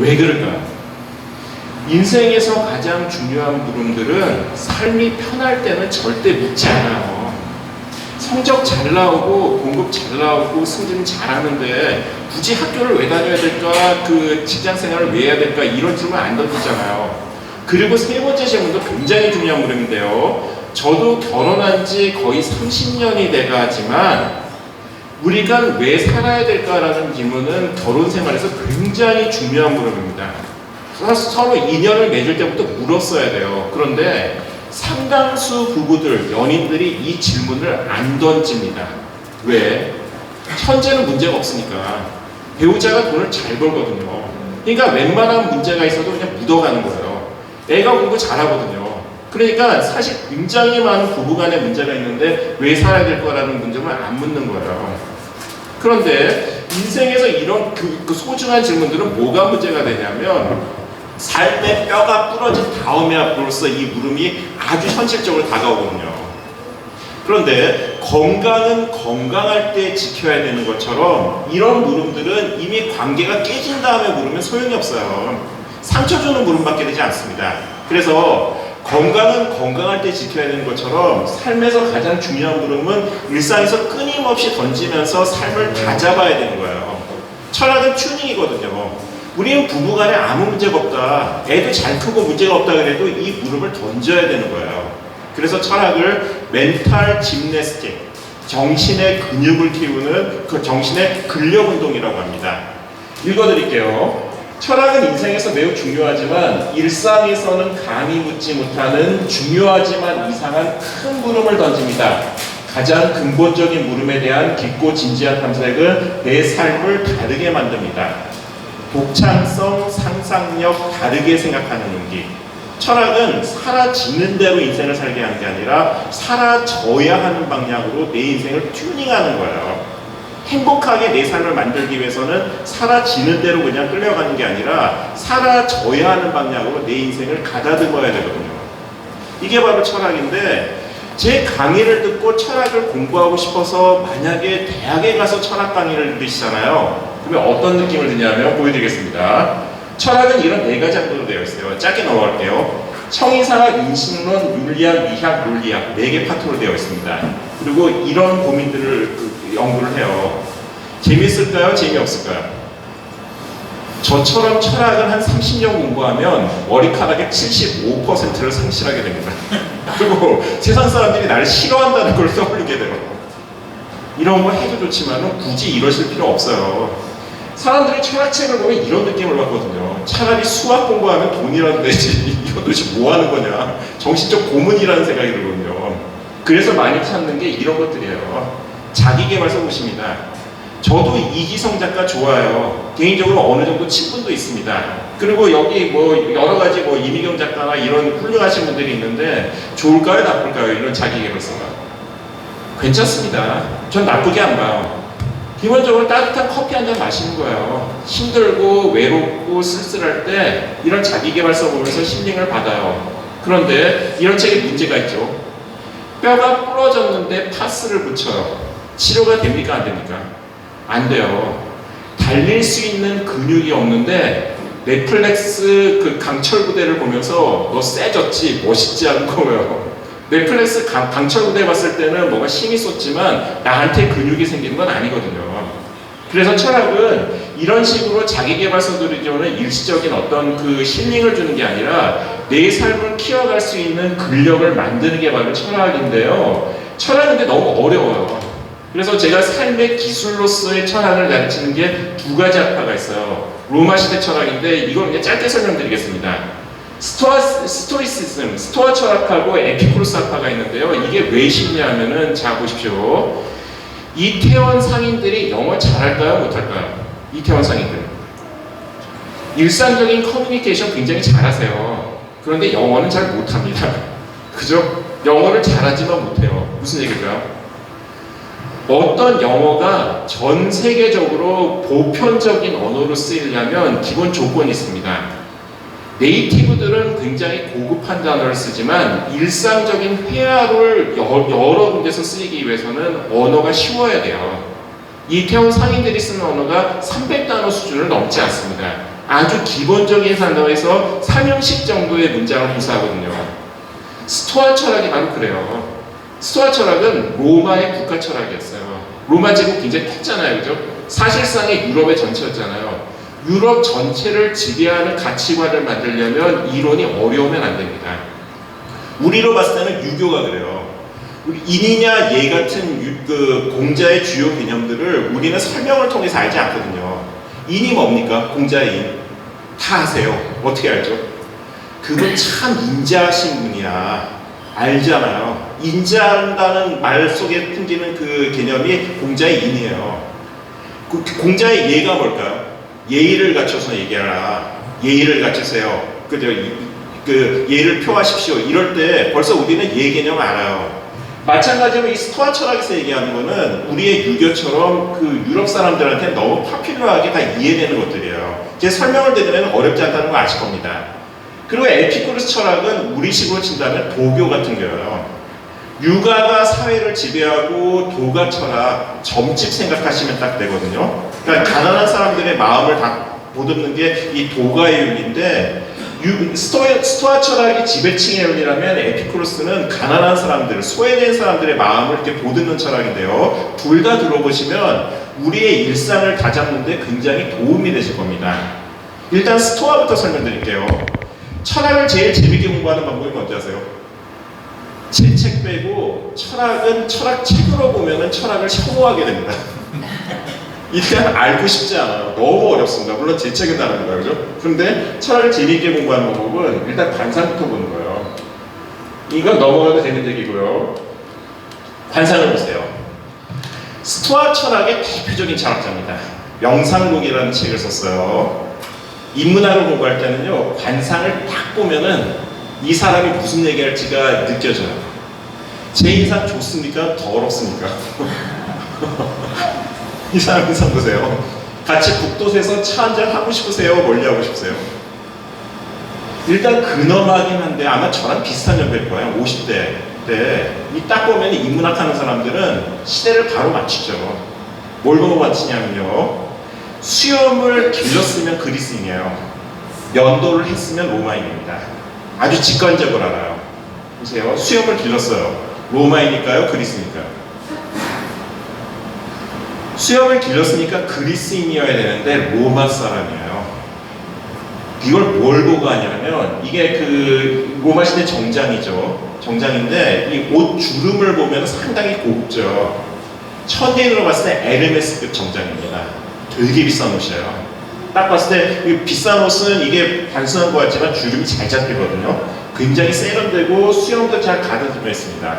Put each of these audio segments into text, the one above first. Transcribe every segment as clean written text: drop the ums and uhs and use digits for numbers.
왜 그럴까요? 인생에서 가장 중요한 물음들은 삶이 편할 때는 절대 묻지 않아요. 성적 잘 나오고 공급 잘 나오고 승진 잘하는데 굳이 학교를 왜 다녀야 될까, 그 직장 생활을 왜 해야 될까, 이런 질문 안 던지잖아요. 그리고 세 번째 질문도 굉장히 중요한 물음인데요. 저도 결혼한 지 거의 30년이 돼가지만 우리가 왜 살아야 될까라는 질문은 결혼 생활에서 굉장히 중요한 물음입니다. 서로 인연을 맺을 때부터 물었어야 돼요. 그런데 상당수 부부들, 연인들이 이 질문을 안 던집니다. 왜? 현재는 문제가 없으니까. 배우자가 돈을 잘 벌거든요. 그러니까 웬만한 문제가 있어도 그냥 묻어가는 거예요. 애가 공부 잘하거든요. 그러니까 사실 굉장히 많은 부부간의 문제가 있는데 왜 살아야 될 거라는 문제를 안 묻는 거예요. 그런데 인생에서 이런 그 소중한 질문들은 뭐가 문제가 되냐면 삶의 뼈가 부러진 다음에로서 이 물음이 아주 현실적으로 다가오거든요. 그런데 건강은 건강할 때 지켜야 되는 것처럼 이런 물음들은 이미 관계가 깨진 다음에 물으면 소용이 없어요. 상처 주는 물음밖에 되지 않습니다. 그래서 건강은 건강할 때 지켜야 되는 것처럼 삶에서 가장 중요한 물음은 일상에서 끊임없이 던지면서 삶을 다잡아야 되는 거예요. 철학은 튜닝이거든요. 우리는 부부간에 아무 문제가 없다, 애도 잘 크고 문제가 없다 그래도 이 물음을 던져야 되는 거예요. 그래서 철학을 멘탈 짐내스틱, 정신의 근육을 키우는 그 정신의 근력 운동이라고 합니다. 읽어드릴게요. 철학은 인생에서 매우 중요하지만 일상에서는 감히 묻지 못하는 중요하지만 이상한 큰 물음을 던집니다. 가장 근본적인 물음에 대한 깊고 진지한 탐색은 내 삶을 다르게 만듭니다. 독창성, 상상력, 다르게 생각하는 용기. 철학은 사라지는 대로 인생을 살게 하는 게 아니라 사라져야 하는 방향으로 내 인생을 튜닝하는 거예요. 행복하게 내 삶을 만들기 위해서는 사라지는 대로 그냥 끌려가는 게 아니라 사라져야 하는 방향으로 내 인생을 가다듬어야 되거든요. 이게 바로 철학인데, 제 강의를 듣고 철학을 공부하고 싶어서 만약에 대학에 가서 철학 강의를 들으시잖아요. 그러면 어떤 느낌을 드냐면 보여드리겠습니다. 철학은 이런 네 가지 항도로 되어 있어요. 짧게 넘어갈게요. 청이상학, 인식론, 윤리학, 미학, 논리학, 4개 파트로 되어 있습니다. 그리고 이런 고민들을 연구를 해요. 재밌을까요? 재미없을까요? 저처럼 철학을 한 30년 공부하면 머리카락의 75%를 상실하게 됩니다. 그리고 세상 사람들이 나를 싫어한다는 걸 떠올리게 돼요. 이런 거 해도 좋지만 굳이 이러실 필요 없어요. 사람들이 철학책을 보면 이런 느낌을 받거든요. 차라리 수학 공부하면 돈이라도 내지 이거 도대체 뭐 하는 거냐, 정신적 고문이라는 생각이 들거든요. 그래서 많이 찾는 게 이런 것들이에요. 자기계발서 보십니다. 저도 이기성 작가 좋아요. 개인적으로 어느 정도 친분도 있습니다. 그리고 여기 뭐 여러 가지 뭐 이미경 작가나 이런 훌륭하신 분들이 있는데 좋을까요, 나쁠까요? 이런 자기계발서가 괜찮습니다. 전 나쁘게 안 봐요. 기본적으로 따뜻한 커피 한 잔 마시는 거예요. 힘들고 외롭고 쓸쓸할 때 이런 자기계발서 보면서 힐링을 받아요. 그런데 이런 책에 문제가 있죠. 뼈가 부러졌는데 파스를 붙여요. 치료가 됩니까, 안 됩니까? 안 돼요. 달릴 수 있는 근육이 없는데 넷플릭스 그 강철 부대를 보면서 너 세졌지, 멋있지 않은 거예요. 넷플릭스 강철 부대 봤을 때는 뭔가 힘이 쏟지만 나한테 근육이 생기는 건 아니거든요. 그래서 철학은 이런 식으로 자기계발서들이 주는 일시적인 어떤 그 힐링을 주는 게 아니라 내 삶을 키워갈 수 있는 근력을 만드는 게 바로 철학인데요. 철학은 근데 너무 어려워요. 그래서 제가 삶의 기술로서의 철학을 가르치는 게 2가지 학파가 있어요. 로마 시대 철학인데 이걸 그냥 짧게 설명드리겠습니다. 스토이시즘, 스토아 철학하고 에피쿠로스 학파가 있는데요. 이게 왜 쉽냐면은, 자 보십시오. 이태원 상인들이 영어 잘할까요, 못할까요? 이태원 상인들 일상적인 커뮤니케이션 굉장히 잘하세요. 그런데 영어는 잘 못합니다. 그죠? 영어를 잘하지만 못해요. 무슨 얘기일까요? 어떤 영어가 전 세계적으로 보편적인 언어로 쓰이려면 기본 조건이 있습니다. 네이티브들은 굉장히 고급한 단어를 쓰지만 일상적인 회화를 여러 군데서 쓰이기 위해서는 언어가 쉬워야 돼요. 이태원 상인들이 쓰는 언어가 300단어 수준을 넘지 않습니다. 아주 기본적인 단어에서 3형식 정도의 문장을 구사하거든요. 스토아 철학이 바로 그래요. 스토아 철학은 로마의 국가 철학이었어요. 로마 제국 굉장히 컸잖아요, 그죠? 사실상의 유럽의 전체였잖아요. 유럽 전체를 지배하는 가치관을 만들려면 이론이 어려우면 안 됩니다. 우리로 봤을 때는 유교가 그래요. 인이냐 예 같은 공자의 주요 개념들을 우리는 설명을 통해서 알지 않거든요. 인이 뭡니까? 공자의 인. 다 아세요. 어떻게 알죠? 그분 참 인자하신 분이야. 알잖아요. 인자한다는 말 속에 풍기는 그 개념이 공자의 인이에요. 공자의 예가 뭘까요? 예의를 갖춰서 얘기하라. 예의를 갖추세요. 그 예를 표하십시오. 이럴 때 벌써 우리는 예 개념을 알아요. 마찬가지로 이 스토아 철학에서 얘기하는 거는 우리의 유교처럼 그 유럽 사람들한테 너무 파퓰러하게 다 이해되는 것들이에요. 제 설명을 드리면 어렵지 않다는 거 아실 겁니다. 그리고 에피쿠로스 철학은 우리식으로 친다면 도교 같은 거예요. 육아가 사회를 지배하고 도가 철학, 점집 생각하시면 딱 되거든요. 그러니까 가난한 사람들의 마음을 다 보듬는 게 이 도가의 윤리인데 스토아 철학이 지배층의 윤리라면 에피쿠로스는 가난한 사람들, 소외된 사람들의 마음을 이렇게 보듬는 철학인데요. 둘 다 들어보시면 우리의 일상을 다잡는 데 굉장히 도움이 되실 겁니다. 일단 스토아부터 설명드릴게요. 철학을 제일 재밌게 공부하는 방법이 뭔지 아세요? 제 책 빼고 철학은 철학 책으로 보면은 철학을 혐오하게 됩니다. 일단 알고 싶지 않아요. 너무 어렵습니다. 물론 제 책은 다릅니다. 그죠? 그런데 철학을 재미있게 공부하는 방법은 일단 관상부터 보는 거예요. 이건 넘어가도 되는 얘기고요. 관상을 보세요. 스토아 철학의 대표적인 철학자입니다. 명상록이라는 책을 썼어요. 인문학을 공부할 때는요, 관상을 딱 보면은 이 사람이 무슨 얘기할지가 느껴져요. 제 인상 좋습니까? 더럽습니까? 이 사람 인상 보세요. 같이 북도에서 차 한잔 하고 싶으세요? 멀리 하고 싶으세요? 일단 근엄하긴 한데 아마 저랑 비슷한 연배일 거예요. 50대 때. 이 딱 보면 인문학 하는 사람들은 시대를 바로 맞추죠. 뭘 보고 맞추냐면요. 수염을 길렀으면 그리스인이에요. 면도를 했으면 로마인입니다. 아주 직관적으로 알아요. 보세요. 수염을 길렀어요. 로마이니까요? 그리스니까요? 수염을 길렀으니까 그리스인이어야 되는데 로마 사람이에요. 이걸 뭘 보고 하냐면 이게 그 로마 시대 정장이죠. 정장인데 이 옷 주름을 보면 상당히 고급져요. 천인으로 봤을 때 에르메스급 정장입니다. 되게 비싼 옷이에요. 딱 봤을 때 비싼 옷은 이게 단순한 것 같지만 주름이 잘 잡히거든요. 굉장히 세련되고 수염도 잘 가다듬어 있습니다.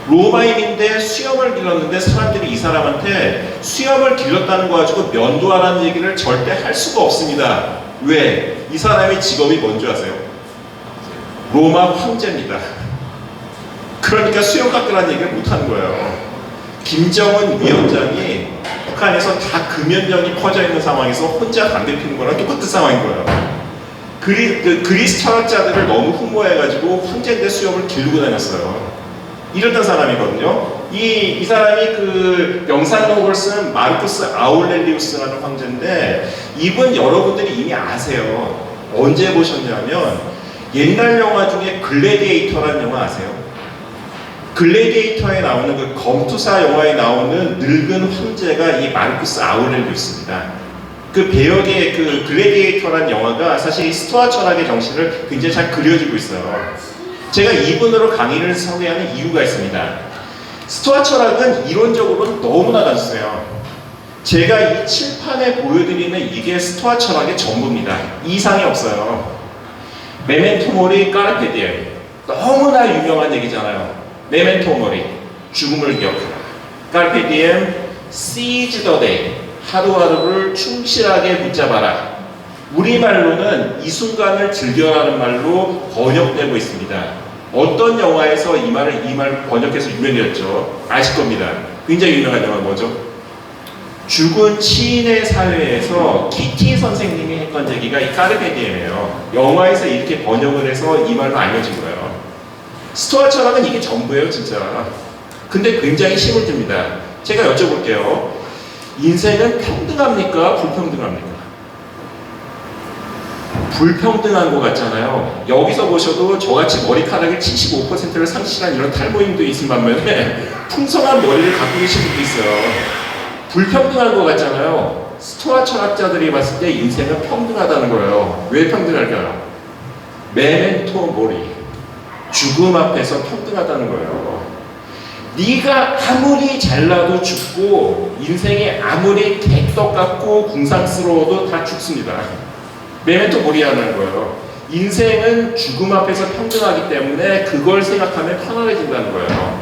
로마인인데 수염을 길렀는데 사람들이 이 사람한테 수염을 길렀다는 거 가지고 면도하라는 얘기를 절대 할 수가 없습니다. 왜? 이 사람의 직업이 뭔지 아세요? 로마 황제입니다. 그러니까 수염 깎으라는 얘기를 못하는 거예요. 김정은 위원장이 북한에서 다 금연령이 퍼져 있는 상황에서 혼자 담배 피는 거랑 똑같은 상황인 거예요. 그리스 철학자들을 너무 흠모해가지고 황제인데 수염을 기르고 다녔어요. 이랬던 사람이거든요. 이 사람이 그 명상록을 쓴 마르쿠스 아울렐리우스라는 황제인데 이분 여러분들이 이미 아세요. 언제 보셨냐면 옛날 영화 중에 글래디에이터라는 영화 아세요? 글래디에이터에 나오는 그 검투사 영화에 나오는 늙은 황제가 이 마르쿠스 아울렐리우스입니다. 그 배역의 그 글래디에이터라는 영화가 사실 이 스토아 철학의 정신을 굉장히 잘 그려주고 있어요. 제가 이분으로 강의를 소개하는 이유가 있습니다. 스토아 철학은 이론적으로는 너무나 단순해요. 제가 이 칠판에 보여드리는 이게 스토아 철학의 전부입니다. 이상이 없어요. 메멘토 모리 까르페 디엠. 너무나 유명한 얘기잖아요. 메멘토 모리, 죽음을 기억하라. 까르페 디엠, 시즈 더 데이. 하루하루를 충실하게 붙잡아라. 우리말로는 이 순간을 즐겨라는 말로 번역되고 있습니다. 어떤 영화에서 이 말 번역해서 유명해졌죠? 아실 겁니다. 굉장히 유명한 영화 뭐죠? 죽은 시인의 사회에서 키티 선생님이 했던 얘기가 이 까르페 디엠이에요. 영화에서 이렇게 번역을 해서 이 말로 알려진 거예요. 스토아 철학은 이게 전부예요, 진짜. 근데 굉장히 힘을 줍니다. 제가 여쭤볼게요. 인생은 평등합니까? 불평등합니까? 불평등한 것 같잖아요. 여기서 보셔도 저같이 머리카락의 75%를 상실한 이런 탈모인도 있은 반면에 풍성한 머리를 갖고 계신 분도 있어요. 불평등한 것 같잖아요. 스토아 철학자들이 봤을 때 인생은 평등하다는 거예요. 왜 평등할까요? 메멘토 모리, 죽음 앞에서 평등하다는 거예요. 네가 아무리 잘나도 죽고 인생이 아무리 개떡 같고 궁상스러워도 다 죽습니다. 메멘토 모리라는 거예요. 인생은 죽음 앞에서 평등하기 때문에 그걸 생각하면 편안해진다는 거예요.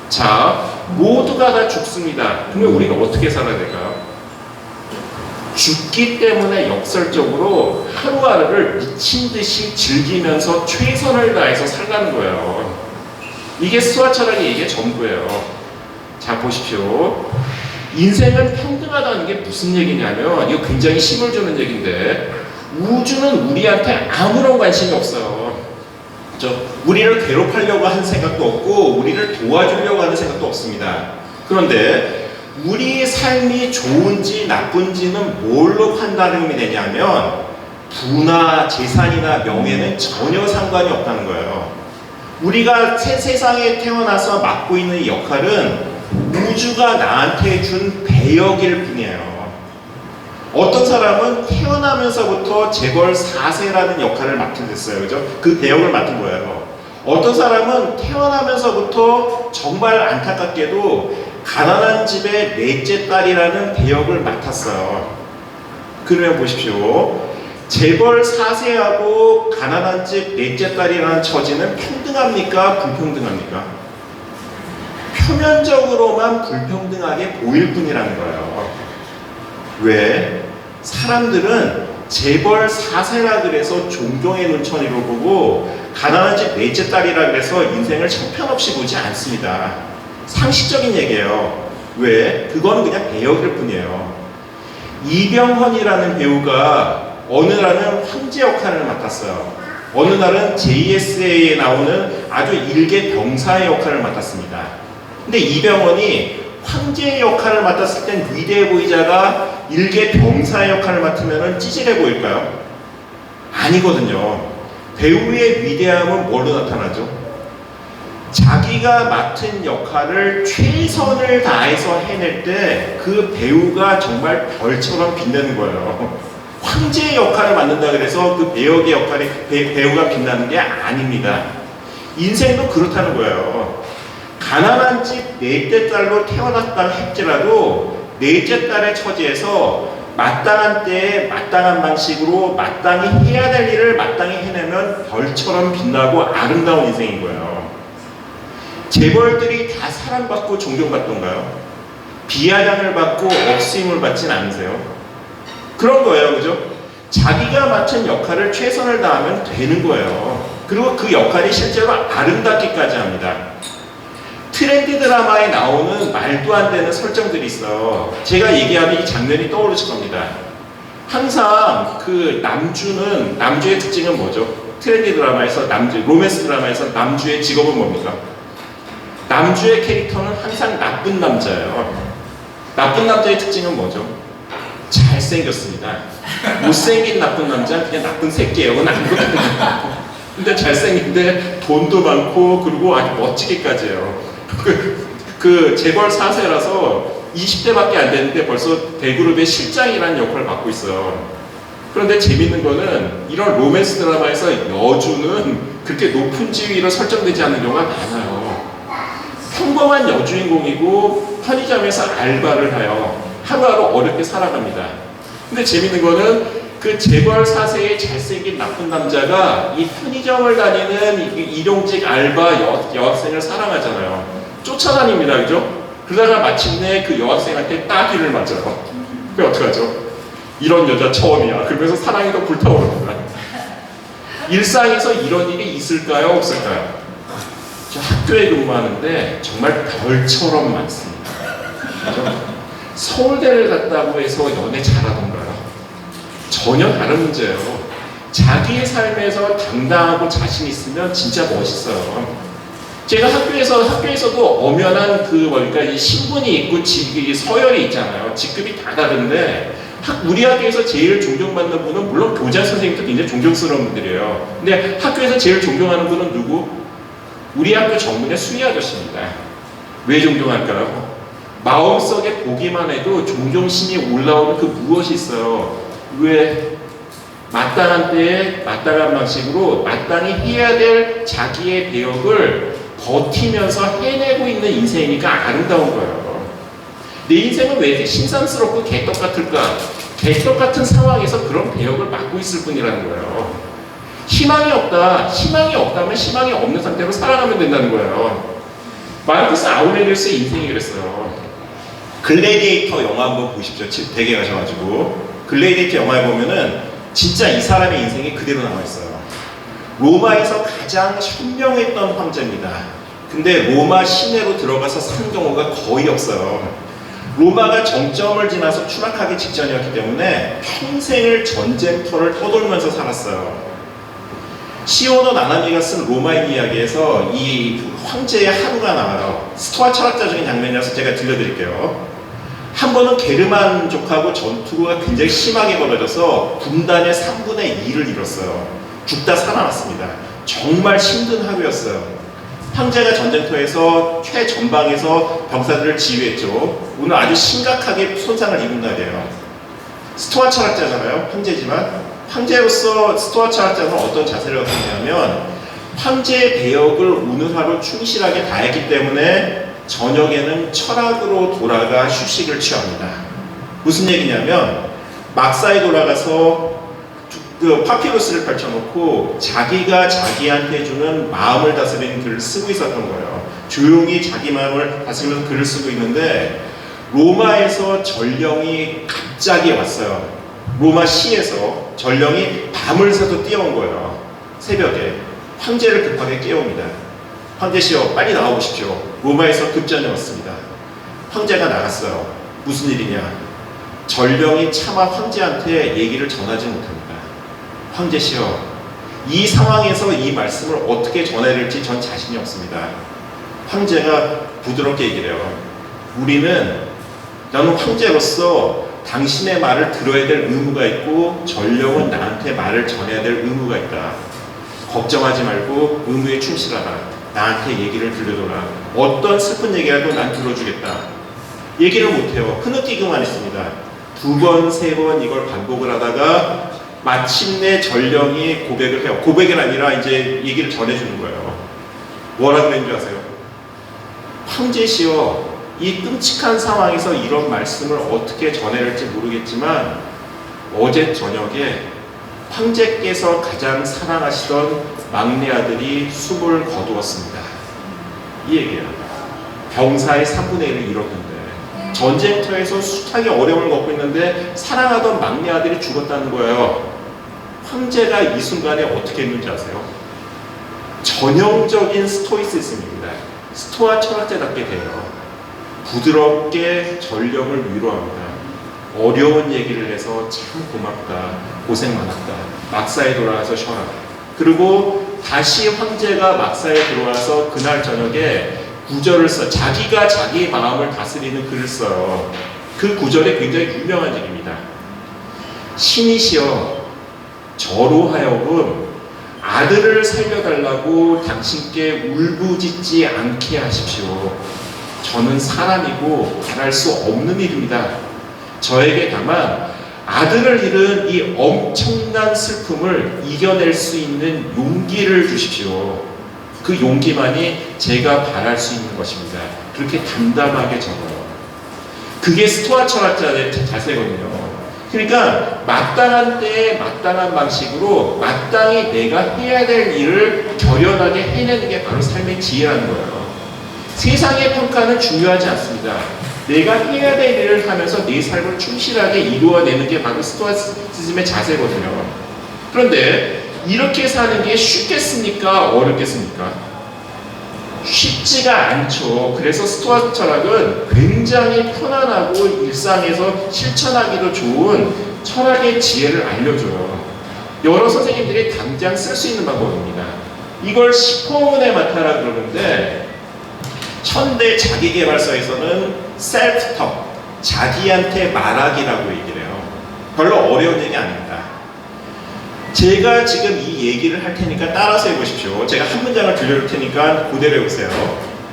자, 모두가 다 죽습니다. 그러면 우리가 어떻게 살아야 될까요? 죽기 때문에 역설적으로 하루하루를 미친 듯이 즐기면서 최선을 다해서 살라는 거예요. 이게 스토아 철학의 얘기의 전부예요. 자, 보십시오. 인생은 평등하다는 게 무슨 얘기냐면, 이거 굉장히 힘을 주는 얘기인데, 우주는 우리한테 아무런 관심이 없어요. 그렇죠? 우리를 괴롭히려고 하는 생각도 없고 우리를 도와주려고 하는 생각도 없습니다. 그런데 우리의 삶이 좋은지 나쁜지는 뭘로 판단이 되냐면 부나 재산이나 명예는 전혀 상관이 없다는 거예요. 우리가 세상에 태어나서 맡고 있는 역할은 우주가 나한테 준 배역일 뿐이에요. 어떤 사람은 태어나면서부터 재벌 4세라는 역할을 맡게 됐어요. 그죠? 그 배역을 맡은 거예요. 어떤 사람은 태어나면서부터 정말 안타깝게도 가난한 집의 넷째 딸이라는 배역을 맡았어요. 그러면 보십시오. 재벌 4세하고 가난한 집 넷째 딸이라는 처지는 평등합니까? 불평등합니까? 표면적으로만 불평등하게 보일 뿐이라는 거예요. 왜? 사람들은 재벌 4세라 그래서 존경의 눈초리로 보고 가난한 집 넷째 딸이라 그래서 인생을 형편없이 보지 않습니다. 상식적인 얘기예요. 왜? 그거는 그냥 배역일 뿐이에요. 이병헌이라는 배우가 어느 날은 황제 역할을 맡았어요. 어느 날은 JSA에 나오는 아주 일개 병사의 역할을 맡았습니다. 근데 이병헌이 황제의 역할을 맡았을 땐 위대해 보이자가 일개 병사의 역할을 맡으면 찌질해 보일까요? 아니거든요. 배우의 위대함은 뭘로 나타나죠? 자기가 맡은 역할을 최선을 다해서 해낼 때 그 배우가 정말 별처럼 빛나는 거예요. 황제의 역할을 맡는다 그래서 그 배역의 역할이 배우가 빛나는 게 아닙니다. 인생도 그렇다는 거예요. 가난한 집 넷째 딸로 태어났다 할지라도 넷째 딸의 처지에서 마땅한 때에 마땅한 방식으로 마땅히 해야 될 일을 마땅히 해내면 별처럼 빛나고 아름다운 인생인 거예요. 재벌들이 다 사랑받고 존경받던가요? 비아냥을 받고 억수임을 받진 않으세요? 그런 거예요. 그죠? 자기가 맡은 역할을 최선을 다하면 되는 거예요. 그리고 그 역할이 실제로 아름답기까지 합니다. 트렌디 드라마에 나오는 말도 안 되는 설정들이 있어요. 제가 얘기하면 이 장면이 떠오르실 겁니다. 항상 그 남주의 특징은 뭐죠? 트렌디 드라마에서 로맨스 드라마에서 남주의 직업은 뭡니까? 남주의 캐릭터는 항상 나쁜 남자예요. 나쁜 남자의 특징은 뭐죠? 잘생겼습니다. 못생긴 나쁜 남자는 그냥 나쁜 새끼예요. 그건 아무것도 없고. 근데 잘생긴데 돈도 많고 그리고 아주 멋지게까지 해요. 그 재벌 4세라서 20대밖에 안 됐는데 벌써 대그룹의 실장이라는 역할을 맡고 있어요. 그런데 재밌는 거는 이런 로맨스 드라마에서 여주는 그렇게 높은 지위로 설정되지 않는 경우가 많아요. 평범한 여주인공이고 편의점에서 알바를 해요. 하루하루 어렵게 살아갑니다. 근데 재밌는 거는 그 재벌 4세의 잘생긴 나쁜 남자가 이 편의점을 다니는 일용직 알바 여학생을 사랑하잖아요. 쫓아다닙니다. 그죠? 그러다가 마침내 그 여학생한테 따귀를 맞아요. 그게 어떡하죠? 이런 여자 처음이야. 그러면서 사랑이 더 불타오릅니다. 일상에서 이런 일이 있을까요? 없을까요? 저 학교에 근무하는데 정말 별처럼 많습니다. 그죠? 서울대를 갔다고 해서 연애 잘하던가요? 전혀 다른 문제예요. 자기의 삶에서 당당하고 자신 있으면 진짜 멋있어요. 제가 학교에서도 엄연한 이 신분이 있고 서열이 있잖아요. 직급이 다 다른데 우리 학교에서 제일 존경받는 분은 물론 교장 선생님도 굉장히 존경스러운 분들이에요. 근데 학교에서 제일 존경하는 분은 누구? 우리 학교 정문의 수희 아저씨입니다. 왜 존경할까요? 마음속에 보기만 해도 존경심이 올라오는 그 무엇이 있어요. 왜? 마땅한 때에 마땅한 방식으로 마땅히 해야 될 자기의 배역을 버티면서 해내고 있는 인생이니까 아름다운 거예요. 내 인생은 왜 이렇게 신삼스럽고 개떡 같을까? 개떡 같은 상황에서 그런 배역을 맡고 있을 뿐이라는 거예요. 희망이 없다. 희망이 없다면 희망이 없는 상태로 살아가면 된다는 거예요. 마르크스 아우렐리우스의 인생이 그랬어요. 글래디에이터 영화 한번 보십시오. 집 댁에 가셔가지고 글래디에이터 영화에 보면은 진짜 이 사람의 인생이 그대로 나와있어요. 로마에서 가장 현명했던 황제입니다. 근데 로마 시내로 들어가서 산 경우가 거의 없어요. 로마가 정점을 지나서 추락하기 직전이었기 때문에 평생을 전쟁터를 떠돌면서 살았어요. 시오노 나나미가 쓴 로마의 이야기에서 이 황제의 하루가 나와요. 스토아 철학자적인 장면이라서 제가 들려드릴게요. 한 번은 게르만족하고 전투가 굉장히 심하게 벌어져서 군단의 3분의 2를 잃었어요. 죽다 살아났습니다. 정말 힘든 하루였어요. 황제가 전쟁터에서 최전방에서 병사들을 지휘했죠. 오늘 아주 심각하게 손상을 입은 날이에요. 스토아 철학자잖아요. 황제지만 황제로서 스토아 철학자는 어떤 자세를 갖고 있냐면 황제의 배역을 오늘 하루 충실하게 다했기 때문에 저녁에는 철학으로 돌아가 휴식을 취합니다. 무슨 얘기냐면 막사에 돌아가서 그 파피루스를 펼쳐놓고 자기가 자기한테 주는 마음을 다스리는 글을 쓰고 있었던 거예요. 조용히 자기 마음을 다스리면서 글을 쓰고 있는데 로마에서 전령이 갑자기 왔어요. 로마 시에서 전령이 밤을 새서 뛰어온 거예요. 새벽에 황제를 급하게 깨웁니다. 황제시여 빨리 나와보십시오. 로마에서 급전이 왔습니다. 황제가 나갔어요. 무슨 일이냐? 전령이 차마 황제한테 얘기를 전하지 못합니다. 황제시여 이 상황에서 이 말씀을 어떻게 전해야 될지 전 자신이 없습니다. 황제가 부드럽게 얘기를 해요. 나는 황제로서 당신의 말을 들어야 될 의무가 있고 전령은 나한테 말을 전해야 될 의무가 있다. 걱정하지 말고 의무에 충실하라. 나한테 얘기를 들려줘라. 어떤 슬픈 얘기라도 난 들어주겠다. 얘기를 못해요. 흐느끼기만 했습니다. 2번, 3번 이걸 반복을 하다가 마침내 전령이 고백을 해요. 고백이 아니라 이제 얘기를 전해주는 거예요. 뭐라 그랬는 줄 아세요? 황제시여 이 끔찍한 상황에서 이런 말씀을 어떻게 전해야 할지 모르겠지만 어제 저녁에 황제께서 가장 사랑하시던 막내 아들이 숨을 거두었습니다. 이 얘기예요. 병사의 3분의 1을 잃었는데 전쟁터에서 숱하게 어려움을 겪고 있는데 사랑하던 막내 아들이 죽었다는 거예요. 황제가 이 순간에 어떻게 했는지 아세요? 전형적인 스토이시즘입니다. 스토아 철학자답게 돼요. 부드럽게 전령을 위로합니다. 어려운 얘기를 해서 참 고맙다. 고생 많았다. 막사에 돌아와서 쉬어라. 그리고 다시 황제가 막사에 들어와서 그날 저녁에 구절을 써. 자기가 자기 마음을 다스리는 글을 써요. 그 구절이 굉장히 유명한 얘기입니다. 신이시여 저로 하여금 아들을 살려달라고 당신께 울부짖지 않게 하십시오. 저는 사람이고 바랄 수 없는 일입니다. 저에게 다만 아들을 잃은 이 엄청난 슬픔을 이겨낼 수 있는 용기를 주십시오. 그 용기만이 제가 바랄 수 있는 것입니다. 그렇게 담담하게 적어요. 그게 스토아 철학자의 자세거든요. 그러니까 마땅한 때에 마땅한 방식으로 마땅히 내가 해야 될 일을 결연하게 해내는 게 바로 삶의 지혜라는 거예요. 세상의 평가는 중요하지 않습니다. 내가 해야 될 일을 하면서 내 삶을 충실하게 이루어내는 게 바로 스토이시즘의 자세거든요. 그런데 이렇게 사는 게 쉽겠습니까? 어렵겠습니까? 쉽지가 않죠. 그래서 스토아 철학은 굉장히 편안하고 일상에서 실천하기도 좋은 철학의 지혜를 알려줘요. 여러 선생님들이 당장 쓸 수 있는 방법입니다. 이걸 시포문에 맡아라 그러는데 현대 자기계발서에서는 셀프톡, 자기한테 말하기라고 얘기를 해요. 별로 어려운 얘기 아닙니다. 제가 지금 이 얘기를 할 테니까 따라서 해보십시오. 제가 한 문장을 들려줄 테니까 그대로 해보세요.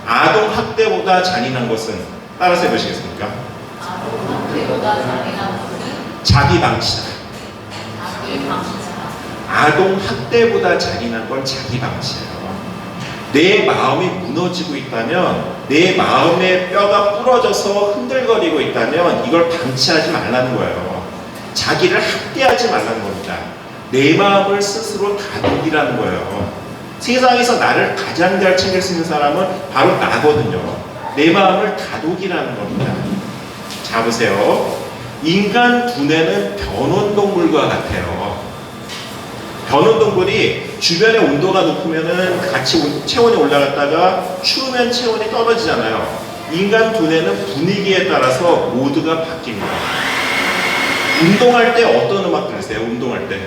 아동 학대보다 잔인한 것은, 따라서 해보시겠습니까? 아동 학대보다 잔인한 것은 자기 방치다. 자기 방치다. 아동 학대보다 잔인한 건 자기 방치예요. 내 마음이 무너지고 있다면, 내 마음의 뼈가 부러져서 흔들거리고 있다면 이걸 방치하지 말라는 거예요. 자기를 학대하지 말라는 겁니다. 내 마음을 스스로 다독이라는 거예요. 세상에서 나를 가장 잘 챙길 수 있는 사람은 바로 나거든요. 내 마음을 다독이라는 겁니다. 자, 보세요. 인간 두뇌는 변온동물과 같아요. 변온동물이 주변의 온도가 높으면 같이 체온이 올라갔다가 추우면 체온이 떨어지잖아요. 인간 두뇌는 분위기에 따라서 모두가 바뀝니다. 운동할 때 어떤 음악 들으세요? 운동할 때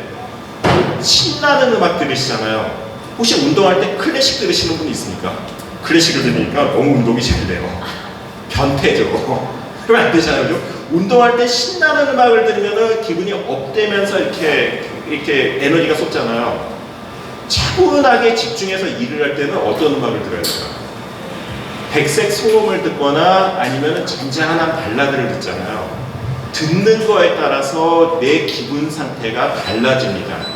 신나는 음악 들으시잖아요. 혹시 운동할 때 클래식 들으시는 분 있습니까? 클래식을 들으니까 너무 운동이 잘 돼요. 변태죠. 그러면 안 되잖아요. 그죠? 운동할 때 신나는 음악을 들으면 기분이 업되면서 이렇게 에너지가 솟잖아요. 차분하게 집중해서 일을 할 때는 어떤 음악을 들어야 될까? 백색 소음을 듣거나 아니면 잔잔한 발라드를 듣잖아요. 듣는 거에 따라서 내 기분 상태가 달라집니다.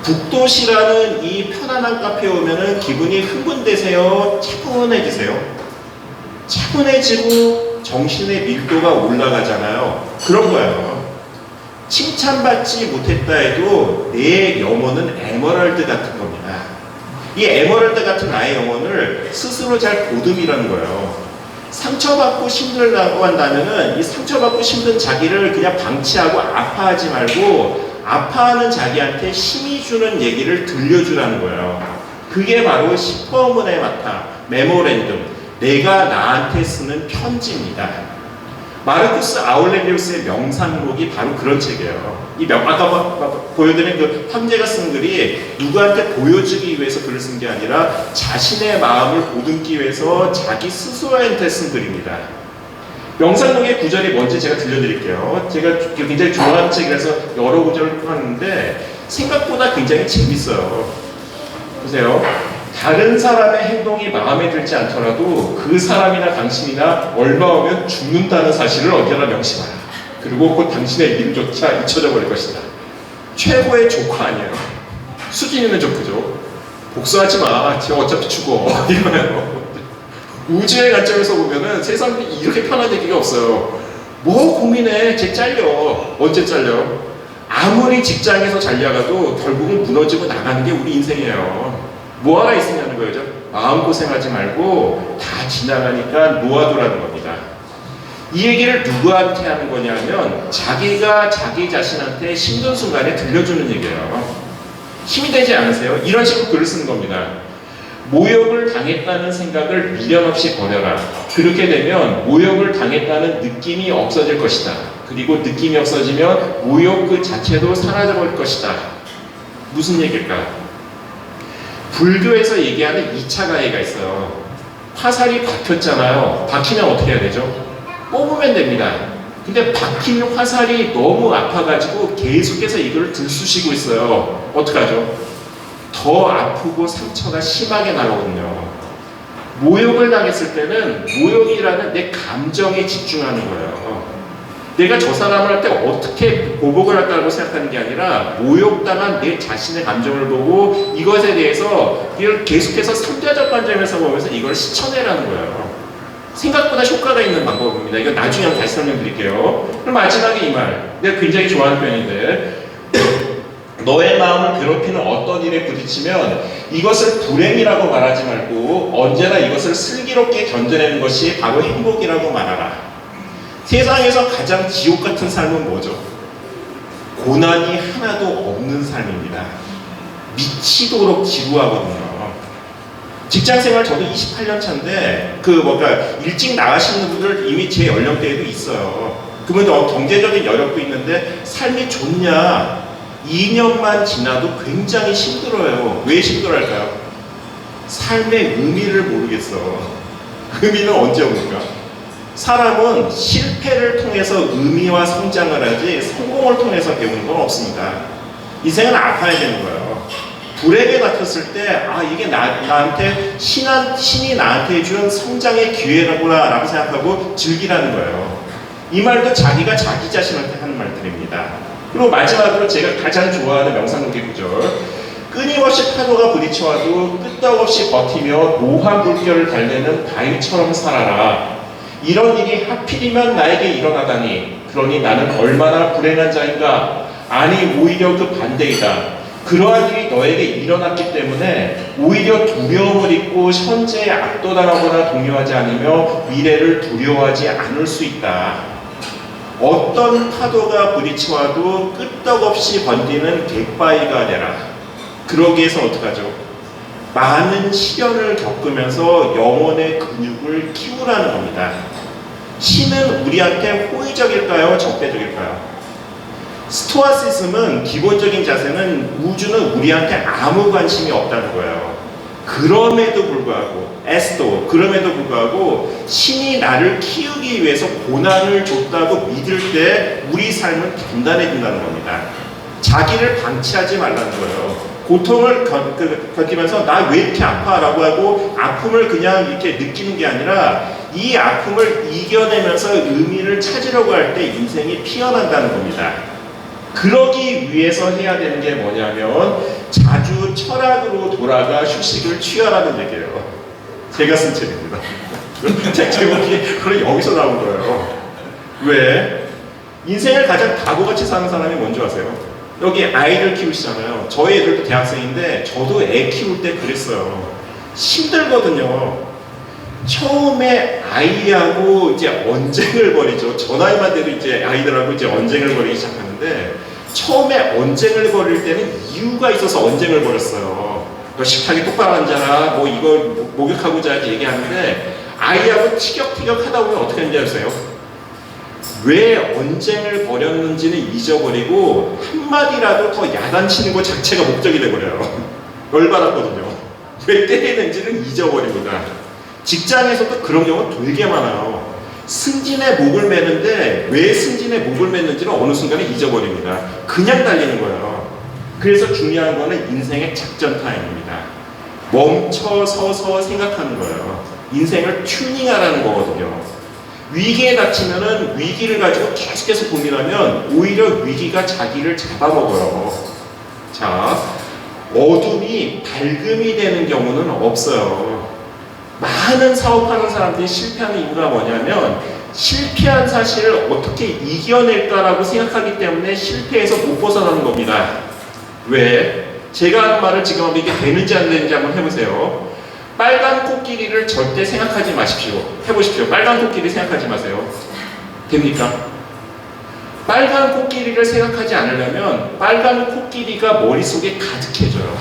북도시라는 이 편안한 카페에 오면은 기분이 흥분되세요? 차분해지세요? 차분해지고 정신의 밀도가 올라가잖아요. 그런 거예요. 칭찬받지 못했다 해도 내 영혼은 에메랄드 같은 겁니다. 이 에메랄드 같은 나의 영혼을 스스로 잘 보듬이라는 거예요. 상처받고 힘들다고 한다면은 이 상처받고 힘든 자기를 그냥 방치하고 아파하지 말고 아파하는 자기한테 힘이 주는 얘기를 들려주라는 거예요. 그게 바로 시퍼문의 마타, 메모랜덤, 내가 나한테 쓰는 편지입니다. 마르쿠스 아울렐리우스의 명상록이 바로 그런 책이에요. 아까 보여드린 그 황제가 쓴 글이 누구한테 보여주기 위해서 글을 쓴 게 아니라 자신의 마음을 보듬기 위해서 자기 스스로한테 쓴 글입니다. 명상록의 구절이 뭔지 제가 들려드릴게요. 제가 굉장히 좋아하는 책이라서 여러 구절을 하는데 생각보다 굉장히 재밌어요. 보세요. 다른 사람의 행동이 마음에 들지 않더라도 그 사람이나 당신이나 얼마 후면 죽는다는 사실을 언제나 명심하라. 그리고 곧 당신의 이름조차 잊혀져 버릴 것이다. 최고의 조커 아니에요. 수준 있는 조커죠. 복수하지 마. 쟤 어차피 죽어. 이거예요. 우주의 관점에서 보면은 세상에 이렇게 편한 얘기가 없어요. 뭐 고민해. 쟤 잘려. 언제 잘려? 아무리 직장에서 잘려가도 결국은 무너지고 나가는 게 우리 인생이에요. 뭐 하나 있으냐는 거죠. 마음고생하지 말고 다 지나가니까 놓아두라는 겁니다. 이 얘기를 누구한테 하는 거냐면 자기가 자기 자신한테 힘든 순간에 들려주는 얘기예요. 힘이 되지 않으세요? 이런 식으로 글을 쓰는 겁니다. 모욕을 당했다는 생각을 미련 없이 버려라. 그렇게 되면 모욕을 당했다는 느낌이 없어질 것이다. 그리고 느낌이 없어지면 모욕 그 자체도 사라져버릴 것이다. 무슨 얘기일까? 불교에서 얘기하는 2차 가해가 있어요. 화살이 박혔잖아요. 박히면 어떻게 해야 되죠? 뽑으면 됩니다. 근데 박힌 화살이 너무 아파가지고 계속해서 이걸 들쑤시고 있어요. 어떡하죠? 더 아프고 상처가 심하게 나거든요. 모욕을 당했을 때는 모욕이라는 내 감정에 집중하는 거예요. 내가 저 사람을 할 때 어떻게 보복을 할까라고 생각하는 게 아니라 모욕당한 내 자신의 감정을 보고 이것에 대해서 이걸 계속해서 3대적 관점에서 보면서 이걸 씻어내라는 거예요. 생각보다 효과가 있는 방법입니다. 이거 나중에 한번 다시 설명드릴게요. 그럼 마지막에 이 말, 내가 굉장히 좋아하는 표현인데 너의 마음을 괴롭히는 어떤 일에 부딪히면 이것을 불행이라고 말하지 말고 언제나 이것을 슬기롭게 견뎌내는 것이 바로 행복이라고 말하라. 세상에서 가장 지옥 같은 삶은 뭐죠? 고난이 하나도 없는 삶입니다. 미치도록 지루하거든요. 직장생활 저도 28년 차인데 일찍 나가시는 분들 이미 제 연령대에도 있어요. 그분들 경제적인 여력도 있는데 삶이 좋냐? 2년만 지나도 굉장히 힘들어요. 왜 힘들어할까요? 삶의 의미를 모르겠어. 의미는 언제 옵니까? 사람은 실패를 통해서 의미와 성장을 하지 성공을 통해서 배우는 건 없습니다. 인생은 아파야 되는 거예요. 불행에 닥쳤을 때, 아, 이게 나한테, 신이 나한테 준 성장의 기회라구나, 라고 생각하고 즐기라는 거예요. 이 말도 자기가 자기 자신한테 하는 말들입니다. 그리고 마지막으로 제가 가장 좋아하는 명상록의 구절. 끊임없이 파도가 부딪혀와도 끄떡없이 버티며 노한 물결을 달래는 바위처럼 살아라. 이런 일이 하필이면 나에게 일어나다니. 그러니 나는 얼마나 불행한 자인가. 아니, 오히려 그 반대이다. 그러한 일이 너에게 일어났기 때문에 오히려 두려움을 잊고 현재에 압도당하거나 동요하지 않으며 미래를 두려워하지 않을 수 있다. 어떤 파도가 부딪혀와도 끄떡없이 번디는 갯바위가 되라. 그러기 위해서 어떡하죠? 많은 시련을 겪으면서 영혼의 근육을 키우라는 겁니다. 신은 우리한테 호의적일까요? 적대적일까요? 스토아시즘은 기본적인 자세는 우주는 우리한테 아무 관심이 없다는 거예요. 그럼에도 불구하고 그럼에도 불구하고 신이 나를 키우기 위해서 고난을 줬다고 믿을 때 우리 삶은 단단해진다는 겁니다. 자기를 방치하지 말라는 거예요. 고통을 견디면서 나 왜 이렇게 아파? 라고 하고 아픔을 그냥 이렇게 느끼는 게 아니라 이 아픔을 이겨내면서 의미를 찾으려고 할 때 인생이 피어난다는 겁니다. 그러기 위해서 해야 되는 게 뭐냐면 자주 철학으로 돌아가 휴식을 취하라는 얘기예요. 제가 쓴 책입니다. 책 제목이 그래 여기서 나온 거예요. 왜? 인생을 가장 바보같이 사는 사람이 뭔지 아세요? 여기 아이를 키우시잖아요. 저희 애들도 대학생인데 저도 애 키울 때 그랬어요. 힘들거든요. 처음에 아이하고 이제 언쟁을 벌이죠. 저 나이만 돼도 이제 아이들하고 이제 언쟁을 벌이기 시작하는데 처음에 언쟁을 벌일 때는 이유가 있어서 언쟁을 벌였어요. 너 식탁에 똑바로 앉아라, 뭐 이거 목욕하고자 얘기하는데 아이하고 티격태격 하다 보면 어떻게 하는지 아세요? 왜 언쟁을 벌였는지는 잊어버리고 한마디라도 더 야단치는 것 자체가 목적이 돼버려요. 열받았거든요. 왜 때리는지는 잊어버립니다. 직장에서도 그런 경우가 되게 많아요. 승진의 목을 매는데 왜 승진의 목을 맸는지는 어느 순간에 잊어버립니다. 그냥 달리는 거예요. 그래서 중요한 거는 인생의 작전 타임입니다. 멈춰 서서 생각하는 거예요. 인생을 튜닝하라는 거거든요. 위기에 닥치면은 위기를 가지고 계속해서 고민하면 오히려 위기가 자기를 잡아먹어요. 자, 어둠이 밝음이 되는 경우는 없어요. 많은 사업하는 사람들이 실패하는 이유가 뭐냐면 실패한 사실을 어떻게 이겨낼까라고 생각하기 때문에 실패해서 못 벗어나는 겁니다. 왜? 제가 하는 말을 지금 한번 이게 되는지 안 되는지 한번 해보세요. 빨간 코끼리를 절대 생각하지 마십시오. 해보십시오. 빨간 코끼리 생각하지 마세요. 됩니까? 빨간 코끼리를 생각하지 않으려면 빨간 코끼리가 머릿속에 가득해져요.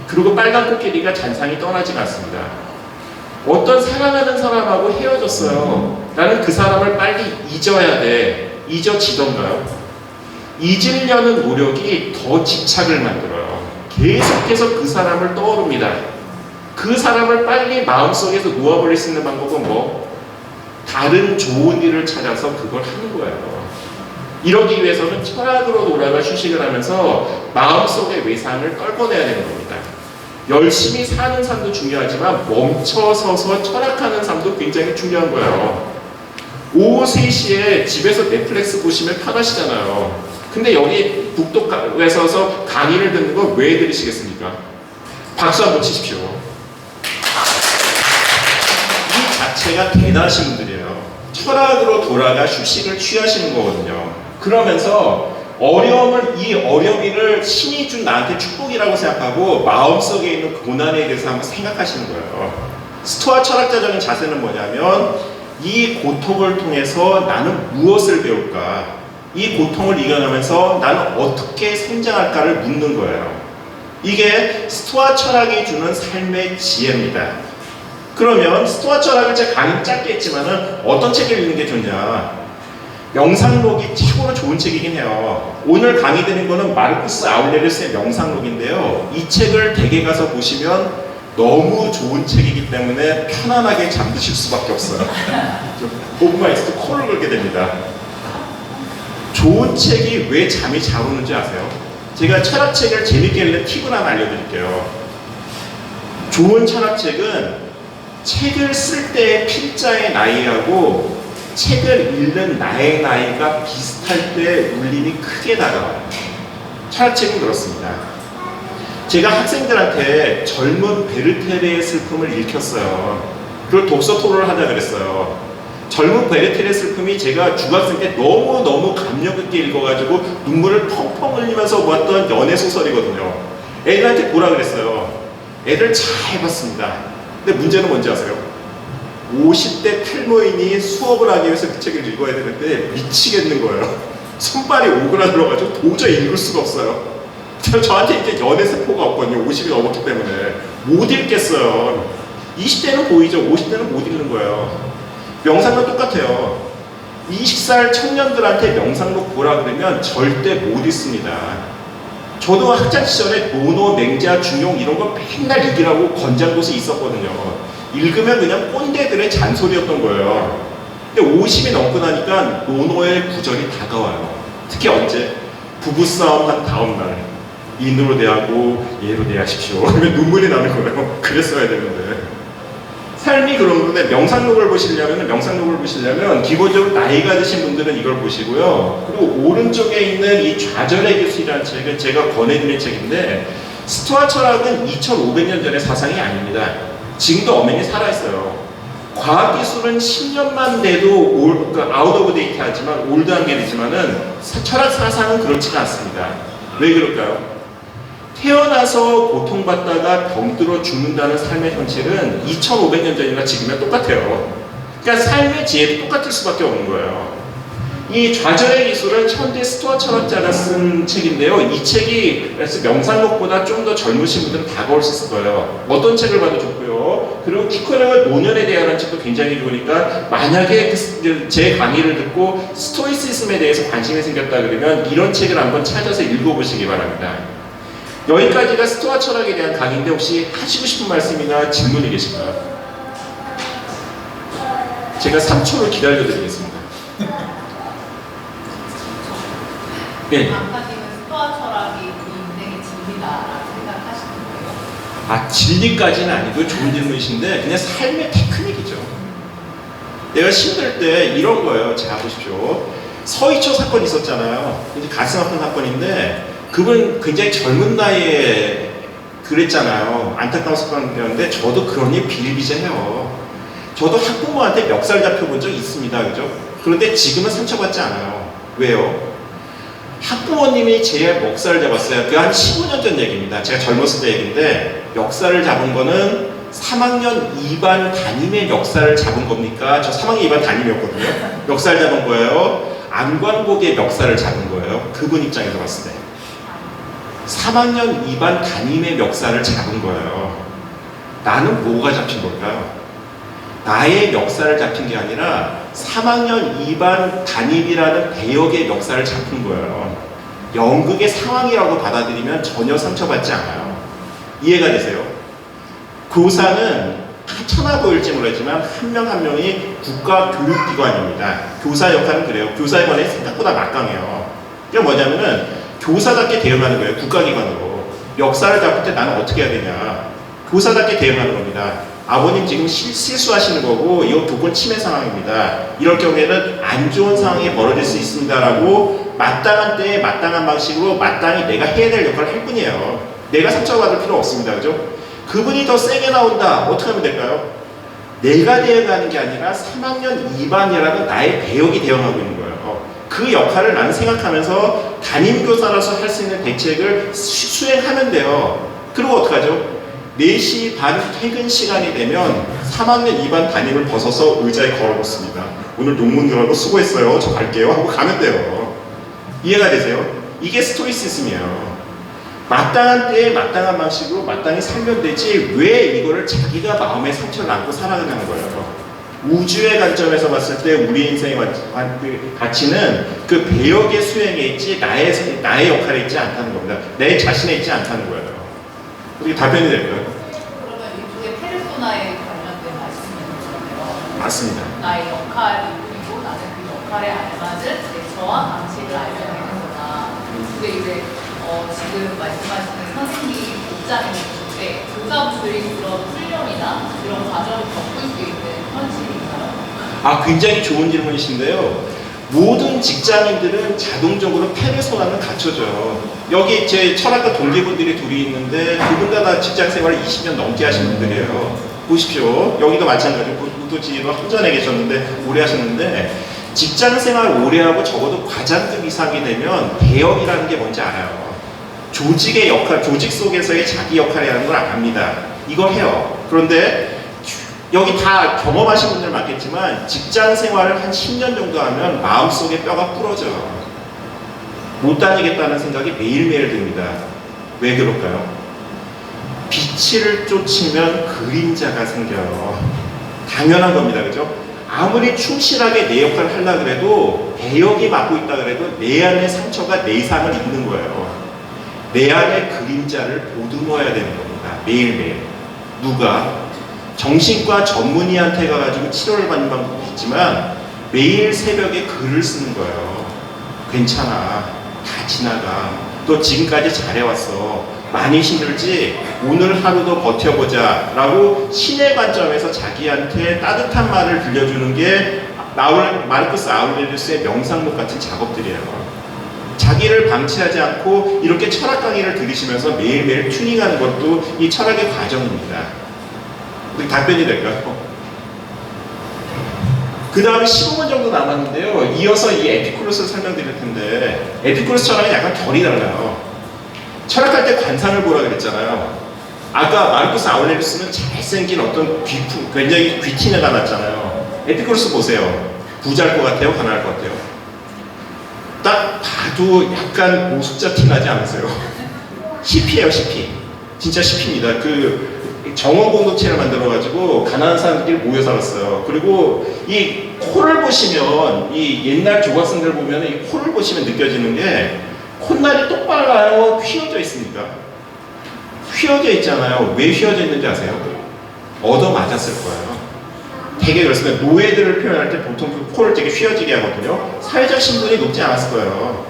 그리고 빨간 코끼리가 잔상이 떠나지 않습니다. 어떤 사랑하는 사람하고 헤어졌어요. 나는 그 사람을 빨리 잊어야 돼. 잊어지던가요? 잊으려는 노력이 더 집착을 만들어요. 계속해서 그 사람을 떠오릅니다. 그 사람을 빨리 마음속에서 놓아버릴 수 있는 방법은 뭐? 다른 좋은 일을 찾아서 그걸 하는 거예요. 이러기 위해서는 철학으로 돌아가 휴식을 하면서 마음속의 외상을 떨궈내야 되는 겁니다. 열심히 사는 삶도 중요하지만 멈춰서서 철학하는 삶도 굉장히 중요한 거예요. 오후 3시에 집에서 넷플릭스 보시면 편하시잖아요. 근데 여기 북독에 서서 강의를 듣는 거 왜 들으시겠습니까? 박수 한번 치십시오. 이 자체가 대단하신 분들이에요. 철학으로 돌아가 휴식을 취하시는 거거든요. 그러면서 이 어려움을 신이 준 나한테 축복이라고 생각하고 마음속에 있는 고난에 대해서 한번 생각하시는 거예요. 스토아 철학자적인 자세는 뭐냐면 이 고통을 통해서 나는 무엇을 배울까? 이 고통을 이겨내면서 나는 어떻게 성장할까를 묻는 거예요. 이게 스토아 철학이 주는 삶의 지혜입니다. 그러면 스토아 철학을 제가 강의 짧게 했지만은 어떤 책을 읽는 게 좋냐? 명상록이 최고로 좋은 책이긴 해요. 오늘 강의 드린 거는 마르쿠스 아울레리우스의 명상록인데요. 이 책을 댁에 가서 보시면 너무 좋은 책이기 때문에 편안하게 잠드실 수밖에 없어요. 5분만 있어도 코를 걸게 됩니다. 좋은 책이 왜 잠이 잘 오는지 아세요? 제가 철학책을 재밌게 읽는 팁을 하나 알려드릴게요. 좋은 철학책은 책을 쓸 때의 필자의 나이하고 책을 읽는 나의 나이가 비슷할 때 울림이 크게 다가와요. 철학책은 그렇습니다. 제가 학생들한테 젊은 베르테르의 슬픔을 읽혔어요. 그걸 독서 토론을 하자 그랬어요. 젊은 베르테르의 슬픔이 제가 중학생 때 너무너무 감명 깊게 읽어가지고 눈물을 펑펑 흘리면서 보았던 연애 소설이거든요. 애들한테 보라 그랬어요. 애들 잘 봤습니다. 근데 문제는 뭔지 아세요? 50대 탈모인이 수업을 하기 위해서 그 책을 읽어야 되는데 미치겠는 거예요. 손발이 오그라들어가지고 도저히 읽을 수가 없어요. 저한테 이제 연애 세포가 없거든요. 50이 넘었기 때문에 못 읽겠어요. 20대는 보이죠. 50대는 못 읽는 거예요. 명상도 똑같아요. 20살 청년들한테 명상록 보라 그러면 절대 못 읽습니다. 저도 학창 시절에 노노, 맹자, 중용 이런 거 맨날 읽으라고 권장 곳에 있었거든요. 읽으면 그냥 꼰대들의 잔소리였던 거예요. 근데 50이 넘고 나니까 노노의 구절이 다가와요. 특히 언제? 부부싸움 한 다음 날. 인으로 대하고 예로 대하십시오. 그러면 눈물이 나는 거예요. 그랬어야 되는데. 삶이 그런 건데 명상록을 보시려면 기본적으로 나이가 드신 분들은 이걸 보시고요. 그리고 오른쪽에 있는 이 좌절의 기술이라는 책은 제가 권해드린 책인데 스토아 철학은 2500년 전의 사상이 아닙니다. 지금도 엄연히 살아있어요. 과학기술은 10년만 돼도 아웃 오브 데이트 하지만 올드한 게 되지만은 철학 사상은 그렇지가 않습니다. 왜 그럴까요? 태어나서 고통받다가 병들어 죽는다는 삶의 현실은 2500년 전이나 지금이랑 똑같아요. 그러니까 삶의 지혜도 똑같을 수밖에 없는 거예요. 이 좌절의 기술은 현대 스토아 철학자가 쓴 책인데요. 이 책이 명상록보다 좀 더 젊으신 분들은 다가올 수 있을 거예요. 어떤 책을 봐도 좋고요. 그리고 키코레가 노년에 대한 책도 굉장히 좋으니까 만약에 제 강의를 듣고 스토이시즘에 대해서 관심이 생겼다 그러면 이런 책을 한번 찾아서 읽어보시기 바랍니다. 여기까지가 스토아 철학에 대한 강의인데 혹시 하시고 싶은 말씀이나 질문이 계신가요? 제가 3초를 기다려드리겠습니다. 네. 아까 지금 스토아 철학이 인생의 진리다라고 생각하시는 거예요? 아, 진리까지는 아니고 좋은 질문이신데 그냥 삶의 테크닉이죠. 내가 힘들 때 이런 거예요. 자, 보십시오. 서희초 사건 있었잖아요. 이제 가슴 아픈 사건인데 그분 굉장히 젊은 나이에 그랬잖아요. 안타까운 사건이었는데 저도 그런 일 비일비재해요. 저도 학부모한테 멱살 잡혀본 적 있습니다. 그죠? 그런데 지금은 상처받지 않아요. 왜요? 학부모님이 제 멱살을 잡았어요. 그 한 15년 전 얘기입니다. 제가 젊었을 때 얘기인데 멱살을 잡은 거는 3학년 2반 담임의 멱살을 잡은 겁니까? 저 3학년 2반 담임이었거든요. 멱살 잡은 거예요. 안광복의 멱살을 잡은 거예요. 그분 입장에서 봤을 때. 3학년 2반 담임의 멱살을 잡은 거예요. 나는 뭐가 잡힌 걸까요? 나의 멱살을 잡힌 게 아니라 3학년 2반 담임이라는 배역의 멱살을 잡힌 거예요. 연극의 상황이라고 받아들이면 전혀 상처받지 않아요. 이해가 되세요? 교사는 천하 보일지 모르지만 한 명 한 명이 국가교육기관입니다. 교사 역할은 그래요. 교사에 관해 생각보다 막강해요. 그게 뭐냐면은 교사답게 대응하는 거예요. 국가기관으로. 멱살을 잡을 때 나는 어떻게 해야 되냐. 교사답게 대응하는 겁니다. 아버님 지금 실수하시는 거고 이거 교권 침해 상황입니다. 이럴 경우에는 안 좋은 상황이 벌어질 수 있습니다. 라고 마땅한 때에 마땅한 방식으로 마땅히 내가 해야 될 역할을 할 뿐이에요. 내가 상처받을 필요 없습니다. 그죠? 그분이 더 세게 나온다. 어떻게 하면 될까요? 내가 대응하는 게 아니라 3학년 2반이라는 나의 배역이 대응하고 있는 거예요. 그 역할을 나는 생각하면서 담임교사로서 할 수 있는 대책을 수행하면 돼요. 그리고 어떡하죠? 4시 반 퇴근 시간이 되면 3학년 2반 담임을 벗어서 의자에 걸어놓습니다. 오늘 논문 들어도 수고했어요. 저 갈게요. 하고 가면 돼요. 이해가 되세요? 이게 스토이시즘이에요. 마땅한 때에 마땅한 방식으로 마땅히 살면 되지 왜 이거를 자기가 마음에 상처를 안고 살아가는 거예요. 우주의 관점에서 봤을 때 우리 인생의 가치는 그 배역의 수행에 있지 나의 역할에 있지 않다는 겁니다. 내 자신에 있지 않다는 거예요. 어떻게 답변이 될까요? 그러면 이쪽에 페르소나에 관련된 말씀인 거예요. 맞습니다. 나의 역할이고 역할에 알맞은 대처와 방식을 알려내는 거다. 근데 이제 지금 말씀하시는 선생님 입장에서 보실 때 교사분들이 그런 훈련이나 이런 과정을 겪을 수 있는 현실인가요? 굉장히 좋은 질문이신데요. 모든 직장인들은 자동적으로 페르소나는 갖춰져요. 여기 제 철학과 동기분들이 둘이 있는데 두 분 다 직장 생활을 20년 넘게 하신 분들이에요. 보십시오. 여기도 마찬가지로 구도지로 한전에 계셨는데 오래 하셨는데 직장 생활 오래 하고 적어도 과장급 이상이 되면 대역이라는 게 뭔지 알아요. 조직의 역할, 조직 속에서의 자기 역할이라는 걸 압니다. 이걸 해요. 그런데 여기 다 경험하신 분들 많겠지만 직장 생활을 한 10년 정도 하면 마음속에 뼈가 부러져요. 못 다니겠다는 생각이 매일매일 듭니다. 왜 그럴까요? 빛을 쫓으면 그림자가 생겨요. 당연한 겁니다. 그죠? 아무리 충실하게 내 역할을 하려고 해도 대역이 맡고 있다 그래도 내 안의 상처가 내 이상을 입는 거예요. 내 안의 그림자를 보듬어야 되는 겁니다. 매일매일. 누가? 정신과 전문의한테 가가지고 치료를 받는 방법도 있지만 매일 새벽에 글을 쓰는 거예요. 괜찮아. 다 지나가. 너 지금까지 잘해왔어. 많이 힘들지? 오늘 하루도 버텨보자. 라고 신의 관점에서 자기한테 따뜻한 말을 들려주는 게 마르쿠스 아우렐리우스의 명상록 같은 작업들이에요. 자기를 방치하지 않고 이렇게 철학 강의를 들으시면서 매일매일 튜닝하는 것도 이 철학의 과정입니다. 답변이 될까요? 그 다음에 15분 정도 남았는데요. 이어서 이 에피쿠로스를 설명드릴 텐데 에피쿠로스 철학은 약간 결이 달라요. 철학할 때 관상을 보라 그랬잖아요. 아까 마르쿠스 아우렐리우스는 잘생긴 어떤 굉장히 귀티내가 났잖아요. 에피쿠로스 보세요. 부자일 것 같아요? 가난할 것 같아요? 딱 봐도 약간 노숙자 티 나지 않으세요? 히피예요, 히피. 진짜 히피입니다. 그 정원 공동체를 만들어가지고 가난한 사람들끼리 모여 살았어요. 그리고 이 코를 보시면 이 옛날 조각상들 보면 이 코를 보시면 느껴지는 게 콧날이 똑바로 휘어져 있습니까? 휘어져 있잖아요. 왜 휘어져 있는지 아세요? 얻어맞았을 거예요. 되게 그렇습니다. 노예들을 표현할 때 보통 그 코를 되게 휘어지게 하거든요. 사회적 신분이 높지 않았을 거예요.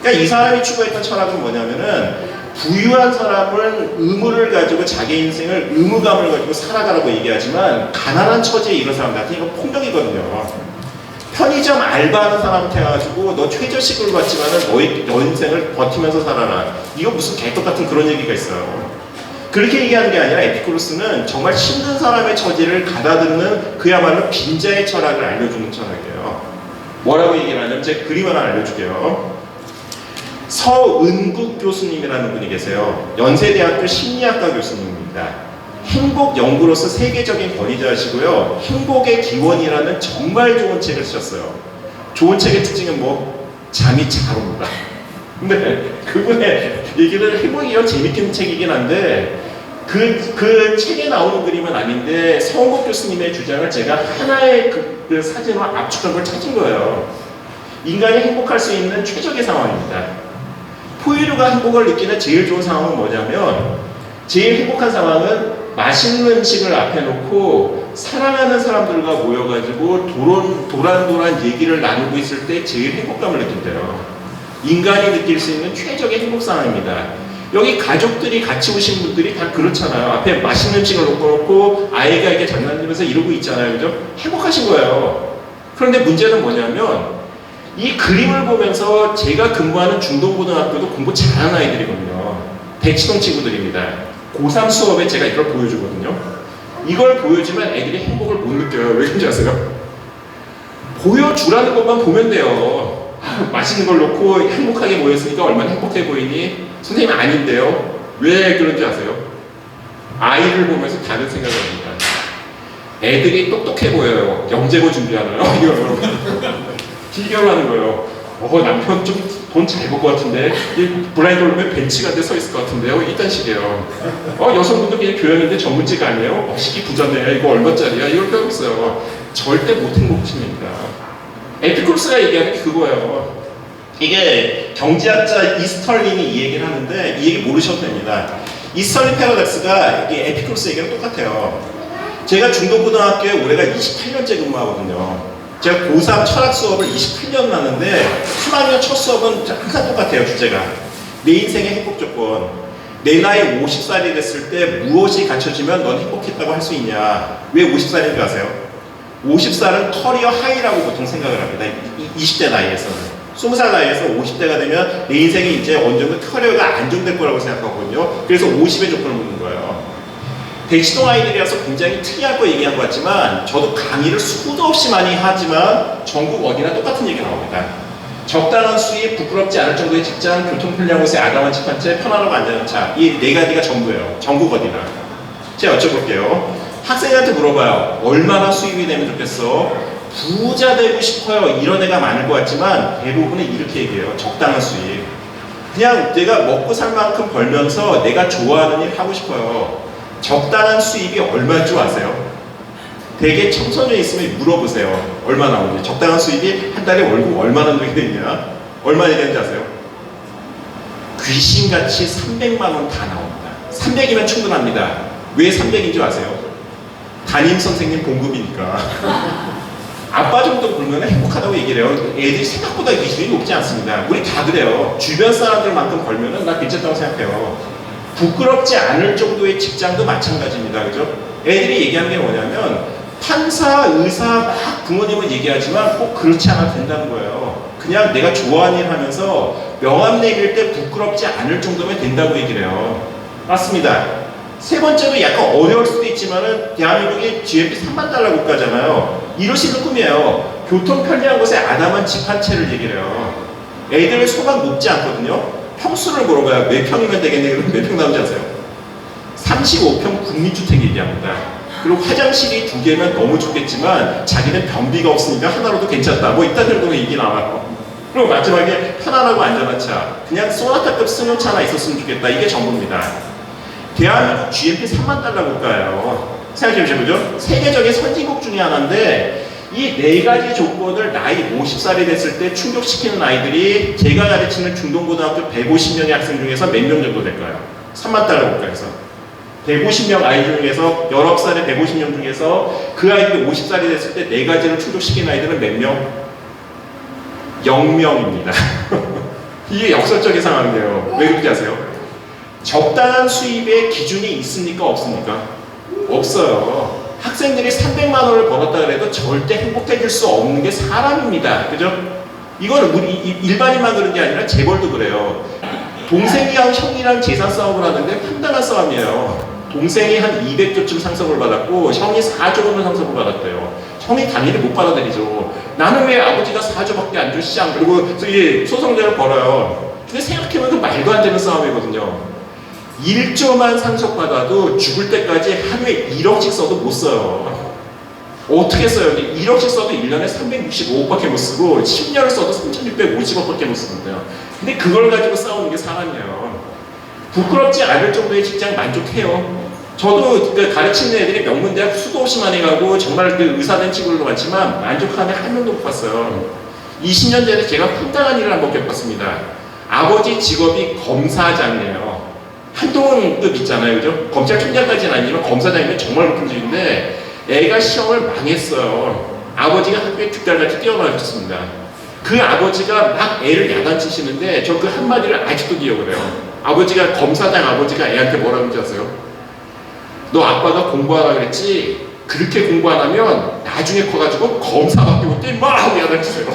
그러니까 이 사람이 추구했던 철학은 뭐냐면은 부유한 사람은 의무를 가지고 자기 인생을 의무감을 가지고 살아가라고 얘기하지만 가난한 처지에 이런 사람들한테 이건 폭력이거든요. 편의점 알바하는 사람한테 가지고 너 최저시급을 받지만은 너 인생을 버티면서 살아라. 이거 무슨 개떡 같은 그런 얘기가 있어요. 그렇게 얘기하는 게 아니라 에피쿠로스는 정말 힘든 사람의 처지를 가다듬는 그야말로 빈자의 철학을 알려주는 철학이에요. 뭐라고 얘기를 하냐면 제가 그림 하나 알려줄게요. 서은국 교수님이라는 분이 계세요. 연세대학교 심리학과 교수님입니다. 행복 연구로서 세계적인 권위자시고요. 행복의 기원이라는 정말 좋은 책을 쓰셨어요. 좋은 책의 특징은 뭐? 잠이 잘 옵니다. 근데 그분의 얘기를 해보기가 재밌는 책이긴 한데 그 책에 나오는 그림은 아닌데 서은국 교수님의 주장을 제가 하나의 그 사진으로 압축한 걸 찾은 거예요. 인간이 행복할 수 있는 최적의 상황입니다. 포유류가 행복을 느끼는 제일 좋은 상황은 뭐냐면 제일 행복한 상황은 맛있는 음식을 앞에 놓고 사랑하는 사람들과 모여가지고 도란도란 얘기를 나누고 있을 때 제일 행복감을 느낀대요. 인간이 느낄 수 있는 최적의 행복 상황입니다. 여기 가족들이 같이 오신 분들이 다 그렇잖아요. 앞에 맛있는 음식을 놓고 아이가 이렇게 장난치면서 이러고 있잖아요. 그죠? 행복하신 거예요. 그런데 문제는 뭐냐면 이 그림을 보면서 제가 근무하는 중동고등학교도 공부 잘하는 아이들이거든요. 대치동 친구들입니다. 고3 수업에 제가 이걸 보여주거든요. 이걸 보여주면 애들이 행복을 못 느껴요. 왜 그런지 아세요? 보여주라는 것만 보면 돼요. 맛있는 걸 놓고 행복하게 모였으니까 얼마나 행복해 보이니? 선생님 아닌데요. 왜 그런지 아세요? 아이를 보면서 다른 생각을 합니다. 애들이 똑똑해 보여요. 영재고 준비하나요? 비교를 하는 거예요. 남편 좀 돈 잘 벌 것 같은데 이 블라인드 올리면 벤치 같은 데 서 있을 것 같은데요. 이딴 식이에요. 여성분도 그냥 교양인데 전문직 아니에요? 시기 부자네. 이거 얼마짜리야? 이걸 빼고 있어요. 절대 못 행복심입니다. 에피쿠로스가 얘기하는 게 그거예요. 이게 경제학자 이스털린이 이 얘기를 하는데 이 얘기 모르셔도 됩니다. 이스털린 패러독스가 이게 에피쿠로스 얘기랑 똑같아요. 제가 중동고등학교에 올해가 28년째 근무하거든요. 제가 고3 철학 수업을 28년 났는데 3학년 첫 수업은 항상 똑같아요. 주제가 내 인생의 행복 조건. 내 나이 50살이 됐을 때 무엇이 갖춰지면 넌 행복했다고 할 수 있냐. 왜 50살인 줄 아세요? 50살은 커리어 하이라고 보통 생각을 합니다. 20대 나이에서는. 20살 나이에서 50대가 되면 내 인생이 이제 어느 정도 커리어가 안정될 거라고 생각하거든요. 그래서 50의 조건을 묻는 거예요. 대치동 아이들이라서 굉장히 특이할 거 얘기한 것 같지만 저도 강의를 수도 없이 많이 하지만 전국 어디나 똑같은 얘기 나옵니다. 적당한 수입, 부끄럽지 않을 정도의 직장, 교통편리한 곳에 아담한 집 한 채, 편안하고 안전한 차. 이 네 가지가 전부예요. 전국 어디나. 제가 여쭤볼게요. 학생한테 물어봐요. 얼마나 수입이 되면 좋겠어? 부자 되고 싶어요. 이런 애가 많을 것 같지만 대부분은 이렇게 얘기해요. 적당한 수입. 그냥 내가 먹고 살 만큼 벌면서 내가 좋아하는 일 하고 싶어요. 적당한 수입이 얼마인 줄 아세요? 되게 청소년에 있으면 물어보세요. 얼마 나오는지. 적당한 수입이 한 달에 월급 얼마 정도 되느냐? 얼마 되는지 아세요? 귀신같이 300만 원 다 나옵니다. 300이면 충분합니다. 왜 300인 줄 아세요? 담임 선생님 봉급이니까. 아빠 정도 벌면 행복하다고 얘기를 해요. 애들이 생각보다 기준이 높지 않습니다. 우리 다 그래요. 주변 사람들만큼 벌면 나 괜찮다고 생각해요. 부끄럽지 않을 정도의 직장도 마찬가지입니다. 그죠? 애들이 얘기하는 게 뭐냐면 판사, 의사 막 부모님은 얘기하지만 꼭 그렇지 않아도 된다는 거예요. 그냥 내가 좋아하는 일 하면서 명함 내밀 때 부끄럽지 않을 정도면 된다고 얘기를 해요. 맞습니다. 세 번째로 약간 어려울 수도 있지만은 대한민국이 GNP 3만 달러 국가잖아요. 이루시는 꿈이에요. 교통 편리한 곳에 아담한 집 한 채를 얘기를 해요. 애들 소감 높지 않거든요. 평수를 물어봐요. 몇 평이면 되겠네. 그럼 몇 평 나오는지 아세요? 35평 국민주택 얘기합니다. 그리고 화장실이 2개면 너무 좋겠지만 자기는 변비가 없으니까 하나로도 괜찮다. 뭐 이딴 정도는 얘기 나와요. 그리고 마지막에 편안하고 안전한 차. 그냥 소나타급 승용차 하나 있었으면 좋겠다. 이게 전부입니다. 대한민국 GNP 3만 달러 국가예요. 생각해보시죠. 세계적인 선진국 중에 하나인데 이 네 가지 조건을 나이 50살이 됐을 때 충족시키는 아이들이 제가 가르치는 중동고등학교 150명의 학생 중에서 몇 명 정도 될까요? 3만 달러 국가에서 150명 아이 중에서 19살의 150명 중에서 그 아이들이 50살이 됐을 때 네 가지를 충족시키는 아이들은 몇 명? 0명입니다. 이게 역설적인 상황이에요. 왜 그런지 아세요? 적당한 수입의 기준이 있습니까? 없습니까? 없어요. 학생들이 300만 원을 벌었다 그래도 절대 행복해질 수 없는 게 사람입니다. 그죠? 이거는 우리 일반인만 그런 게 아니라 재벌도 그래요. 동생이랑 형이랑 재산 싸움을 하는데 황당한 싸움이에요. 동생이 한 200조쯤 상속을 받았고 형이 4조 정도 상속을 받았대요. 형이 당연히 못 받아들이죠. 나는 왜 아버지가 4조밖에 안 줘? 시장. 그리고 이 소송전을 벌어요. 근데 생각해보면 그 말도 안 되는 싸움이거든요. 1조만 상속받아도 죽을 때까지 하루에 1억씩 써도 못 써요. 어떻게 써요? 1억씩 써도 1년에 365억밖에 못 쓰고 10년을 써도 3650억밖에 못 쓰는데요. 근데 그걸 가지고 싸우는 게 사람이에요. 부끄럽지 않을 정도의 직장 만족해요. 저도 가르치는 애들이 명문대학 수도 없이 많이 가고 정말 그 의사된 친구들도 많지만 만족하는 한 명도 못 봤어요. 20년 전에 제가 황당한 일을 한번 겪었습니다. 아버지 직업이 검사장이에요. 한동훈급 있잖아요. 그죠? 검찰총장까지는 아니지만 검사장이면 정말 높은 직인데 애가 시험을 망했어요. 아버지가 학교에 득달같이 뛰어나셨습니다. 그 아버지가 막 애를 야단치시는데 저 그 한마디를 아직도 기억을 해요. 아버지가 검사장 아버지가 애한테 뭐라고 하는지 아세요? 너 아빠가 공부하라 그랬지? 그렇게 공부 안 하면 나중에 커가지고 검사밖에 못돼 막 하고 야단치세요.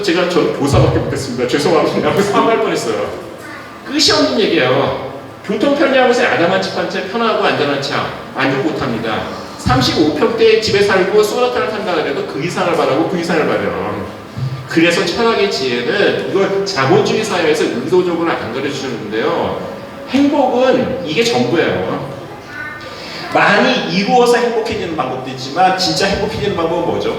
제가 저는 교사밖에 못했습니다. 죄송합니다 하고 사과할 뻔했어요. 끝이 없는 얘기예요. 교통 편리한 곳에 아담한 집 한 채, 편하고 안전한 차 만족 못합니다. 35평대 집에 살고 소나타를 탄다 그래도 그 이상을 바라고 그 이상을 바래요. 그래서 철학의 지혜는 이걸 자본주의 사회에서 의도적으로 안 가르쳐주는데요. 행복은 이게 전부예요. 많이 이루어서 행복해지는 방법도 있지만 진짜 행복해지는 방법은 뭐죠?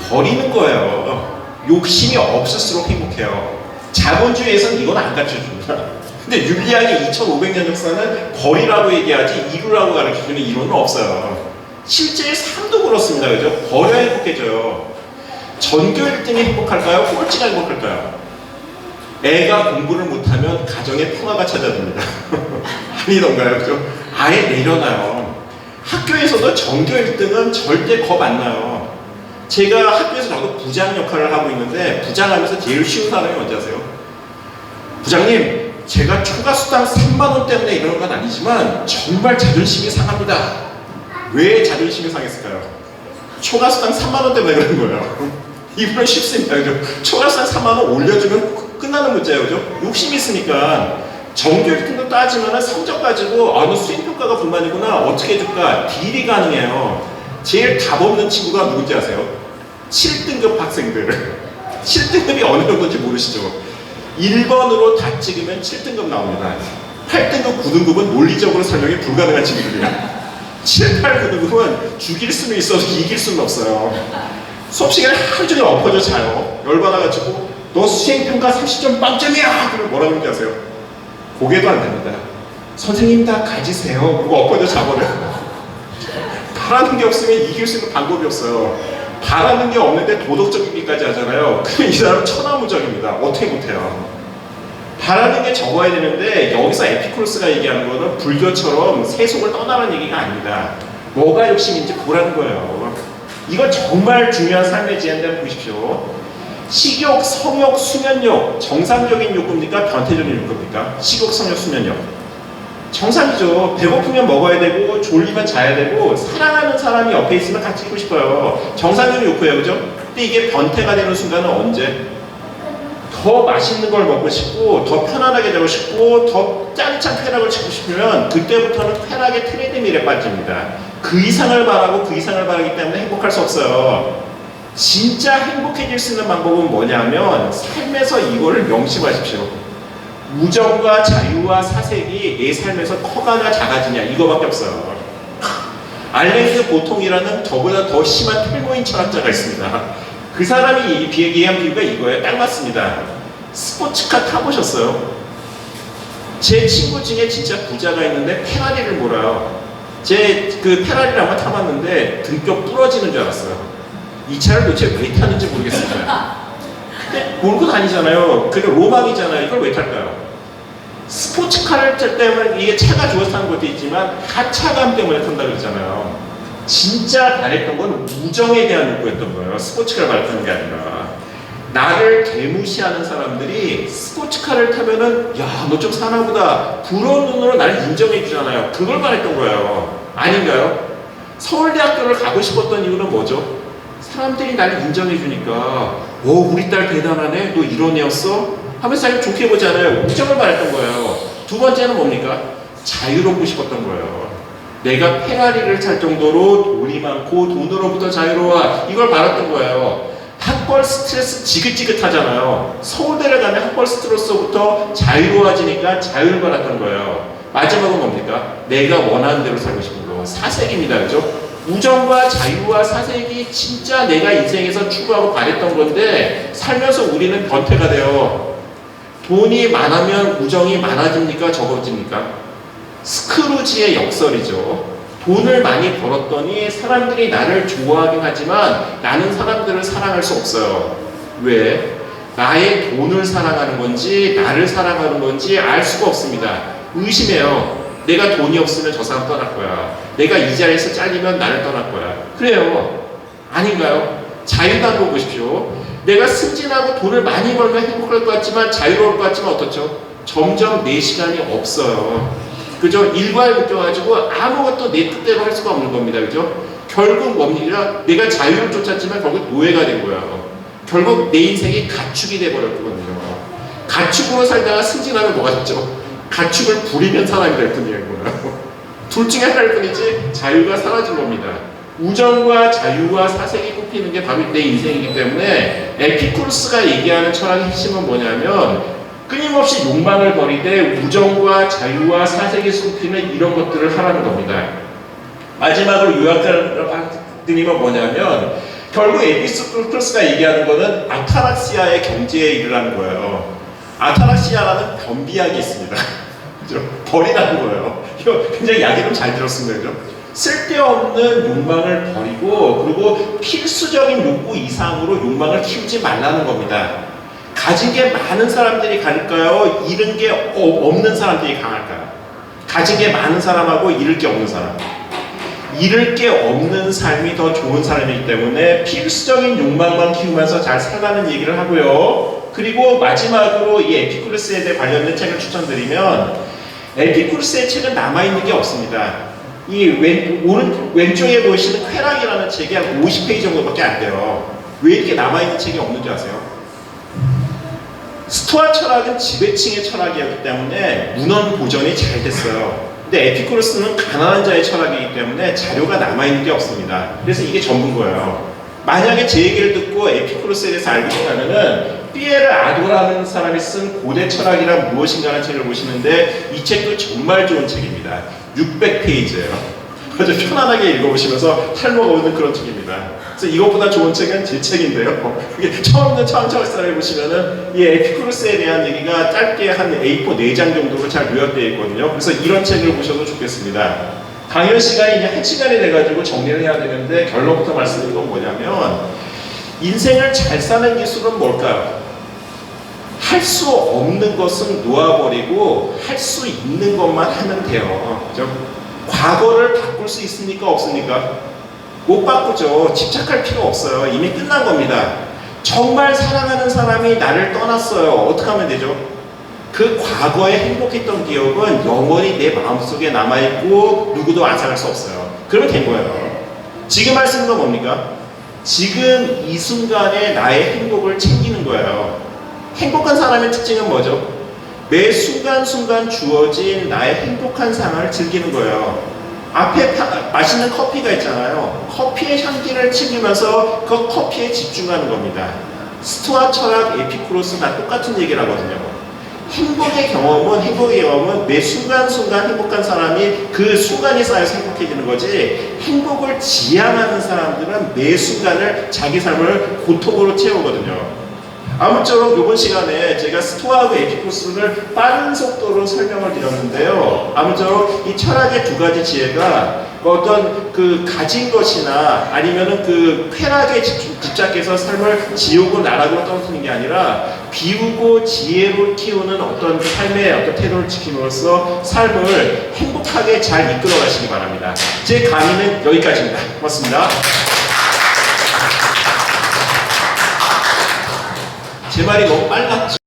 버리는 거예요. 욕심이 없을수록 행복해요. 자본주의에서는 이건 안 가르쳐줍니다. 근데 윤리학의 2500년 역사는 버리라고 얘기하지 이루라고 가르쳐주는 이론은 없어요. 실제 삶도 그렇습니다. 그죠? 버려야 행복해져요. 전교 1등이 행복할까요? 꼴찌가 행복할까요? 애가 공부를 못하면 가정에 평화가 찾아듭니다. 아니던가요? 그죠? 아예 내려놔요. 학교에서도 전교 1등은 절대 겁 안 나요. 제가 학교에서 저도 부장 역할을 하고 있는데 부장하면서 제일 쉬운 사람이 뭔지 아세요? 부장님, 제가 초과 수당 3만 원 때문에 이러는 건 아니지만 정말 자존심이 상합니다. 왜 자존심이 상했을까요? 초과 수당 3만 원 때문에 그런 거예요. 이분은 쉽습니다. 그죠? 초과 수당 3만 원 올려주면 끝나는 문제예요. 그죠? 욕심이 있으니까 정규 1등급 따지면 성적 가지고 너 수행평가가 불만이구나. 어떻게 해줄까? 딜이 가능해요. 제일 답 없는 친구가 누군지 아세요? 7등급 학생들. 7등급이 어느 정도인지 모르시죠? 1번으로 다 찍으면 7등급 나옵니다. 8등급, 9등급은 논리적으로 설명이 불가능한 친구들이에요. 7, 8, 9등급은 죽일 수는 있어도 이길 수는 없어요. 수업 시간에 하루 종일 엎어져 자요. 열받아가지고 너 수행평가 30점 빵점이야! 그러면 뭐라 그러는지 아세요? 고개도 안 됩니다. 선생님 다 가지세요. 그리고 엎어져 자버려요. 바라는 게 없으면 이길 수 있는 방법이 없어요. 바라는 게 없는데 도덕적이기까지 하잖아요. 그럼 이 사람은 천하무적입니다. 어떻게 못해요? 바라는 게 적어야 되는데 여기서 에피쿠로스가 얘기하는 거는 불교처럼 세속을 떠나는 얘기가 아닙니다. 뭐가 욕심인지 보라는 거예요. 이건 정말 중요한 삶의 지혜인데 보십시오. 식욕, 성욕, 수면욕, 정상적인 욕구입니까? 변태적인 욕구입니까? 식욕, 성욕, 수면욕. 정상이죠. 배고프면 먹어야 되고 졸리면 자야 되고 사랑하는 사람이 옆에 있으면 같이 있고 싶어요. 정상적인 욕구예요. 그죠? 근데 이게 변태가 되는 순간은 언제? 더 맛있는 걸 먹고 싶고 더 편안하게 되고 싶고 더 짜릿한 쾌락을 찾고 싶으면 그때부터는 쾌락의 트레드밀에 빠집니다. 그 이상을 바라고 그 이상을 바라기 때문에 행복할 수 없어요. 진짜 행복해질 수 있는 방법은 뭐냐면 삶에서 이거를 명심하십시오. 우정과 자유와 사색이 내 삶에서 커가냐 작아지냐 이거밖에 없어요. 알랭드 보통이라는 저보다 더 심한 탈모인 철학자가 있습니다. 그 사람이 얘기한 비유가 이거예요. 딱 맞습니다. 스포츠카 타보셨어요? 제 친구 중에 진짜 부자가 있는데 페라리를 몰아요. 제 그 페라리를 한번 타봤는데 등뼈 부러지는 줄 알았어요. 이 차를 도대체 왜 타는지 모르겠습니다. 근데 몰고 다니잖아요. 그게 로망이잖아요. 이걸 왜 탈까요? 스포츠카를 탈 때면 이게 차가 좋아서 타는 것도 있지만 하차감 때문에 탄다 그러잖아요. 진짜 바랬던 건 우정에 대한 욕구였던 거예요. 스포츠카를 바랬던 게 아니라. 나를 개무시하는 사람들이 스포츠카를 타면은 야, 너 좀 사나보다 부러운 눈으로 나를 인정해 주잖아요. 그걸 바랬던 거예요. 아닌가요? 서울대학교를 가고 싶었던 이유는 뭐죠? 사람들이 나를 인정해 주니까 우리 딸 대단하네? 너 이런 애였어? 하면서 자기 좋게 보잖아요. 우정을 바랬던 거예요. 두 번째는 뭡니까? 자유롭고 싶었던 거예요. 내가 페라리를 탈 정도로 돈이 많고 돈으로부터 자유로워 이걸 바랐던 거예요. 학벌 스트레스 지긋지긋하잖아요. 서울대를 가면 학벌 스트레스부터 자유로워지니까 자유를 바랐던 거예요. 마지막은 뭡니까? 내가 원하는 대로 살고 싶은 거. 사색입니다. 그죠? 우정과 자유와 사색이 진짜 내가 인생에서 추구하고 바랬던 건데 살면서 우리는 변태가 돼요. 돈이 많으면 우정이 많아집니까? 적어집니까? 스크루지의 역설이죠. 돈을 많이 벌었더니 사람들이 나를 좋아하긴 하지만 나는 사람들을 사랑할 수 없어요. 왜? 나의 돈을 사랑하는 건지 나를 사랑하는 건지 알 수가 없습니다. 의심해요. 내가 돈이 없으면 저 사람 떠날 거야. 내가 이 자리에서 잘리면 나를 떠날 거야. 그래요. 아닌가요? 자유도 한번 보십시오. 내가 승진하고 돈을 많이 벌면 행복할 것 같지만 자유로울 것 같지만 어떻죠? 점점 내 시간이 없어요. 그죠? 일과에 묶여가지고 아무것도 내 뜻대로 할 수가 없는 겁니다. 그죠? 결국 뭡니까? 내가 자유를 쫓았지만 결국 노예가 된 거예요. 결국 내 인생이 가축이 돼버렸거든요. 가축으로 살다가 승진하면 뭐가 됐죠? 가축을 부리면 사람이 될 뿐이에요. 둘 중에 하나일 뿐이지 자유가 사라진 겁니다. 우정과 자유와 사색이 꼽히는 게 바로 내 인생이기 때문에 에피쿠로스가 얘기하는 철학의 핵심은 뭐냐면 끊임없이 욕망을 버리되 우정과 자유와 사색이 꼽히는 이런 것들을 하라는 겁니다. 마지막으로 요약드리면 뭐냐면 결국 에피쿠로스가 얘기하는 거는 아타락시아의 경지에 이르라는 거예요. 아타락시아라는 변비약이 있습니다. 그죠? 버리라는 거예요. 이거 굉장히 약 이름 잘 들었습니다. 그죠? 쓸데없는 욕망을 버리고 그리고 필수적인 욕구 이상으로 욕망을 키우지 말라는 겁니다. 가진 게 많은 사람들이 갈까요? 잃은 게 없는 사람들이 강할까요? 가진 게 많은 사람하고 잃을 게 없는 사람. 잃을 게 없는 삶이 더 좋은 삶이기 때문에 필수적인 욕망만 키우면서 잘 살라는 얘기를 하고요. 그리고 마지막으로 이 에피쿠르스에 대해 관련된 책을 추천드리면, 에피쿠르스의 책은 남아있는 게 없습니다. 이 왼쪽에 보이시는 쾌락이라는 책이 한 50페이지 정도밖에 안 돼요. 왜 이렇게 남아있는 책이 없는 줄 아세요? 스토아 철학은 지배층의 철학이었기 때문에 문헌 보존이 잘 됐어요. 근데 에피쿠로스는 가난한 자의 철학이기 때문에 자료가 남아있는 게 없습니다. 그래서 이게 전부인 거예요. 만약에 제 얘기를 듣고 에피쿠로스에 대해서 알고 싶다면은 피에르 아도라는 사람이 쓴 고대 철학이란 무엇인가라는 책을 보시는데, 이 책도 정말 좋은 책입니다. 600페이지예요. 아주 편안하게 읽어보시면서 탈모가 오는 그런 책입니다. 그래서 이것보다 좋은 책은 제 책인데요. 이게 처음 있는 창철사를 보시면은 이 에피쿠로스에 대한 얘기가 짧게 한 A4 4장 정도로 잘 요약되어 있거든요. 그래서 이런 책을 보셔도 좋겠습니다. 강연 시간이 이제 1시간이 돼가지고 정리를 해야 되는데, 결론부터 말씀드린 건 뭐냐면, 인생을 잘 사는 기술은 뭘까요? 할 수 없는 것은 놓아버리고 할 수 있는 것만 하면 돼요. 그죠? 과거를 바꿀 수 있습니까? 없습니까? 못 바꾸죠. 집착할 필요 없어요. 이미 끝난 겁니다. 정말 사랑하는 사람이 나를 떠났어요. 어떻게 하면 되죠? 그 과거에 행복했던 기억은 영원히 내 마음속에 남아있고 누구도 앗아갈 수 없어요. 그러면 된 거예요. 지금 할 수 있는 건 뭡니까? 지금 이 순간에 나의 행복을 챙기는 거예요. 행복한 사람의 특징은 뭐죠? 매 순간순간 주어진 나의 행복한 삶을 즐기는 거예요. 앞에 맛있는 커피가 있잖아요. 커피의 향기를 챙기면서 그 커피에 집중하는 겁니다. 스토아 철학 에피쿠로스는 다 똑같은 얘기를 하거든요. 행복의 경험은 매 순간순간 행복한 사람이 그 순간이 쌓여서 행복해지는 거지, 행복을 지향하는 사람들은 매 순간을 자기 삶을 고통으로 채우거든요. 아무쪼록 이번 시간에 제가 스토아하고 에피쿠로스를 빠른 속도로 설명을 드렸는데요. 아무쪼록 이 철학의 두 가지 지혜가 어떤 그 가진 것이나 아니면은 그 쾌락에 집착해서 삶을 지옥을 나락으로 떨어뜨리는 게 아니라 비우고 지혜로 키우는 어떤 삶의 어떤 태도를 지킴으로써 삶을 행복하게 잘 이끌어 가시기 바랍니다. 제 강의는 여기까지입니다. 고맙습니다. 제 말이 너무 빨랐죠?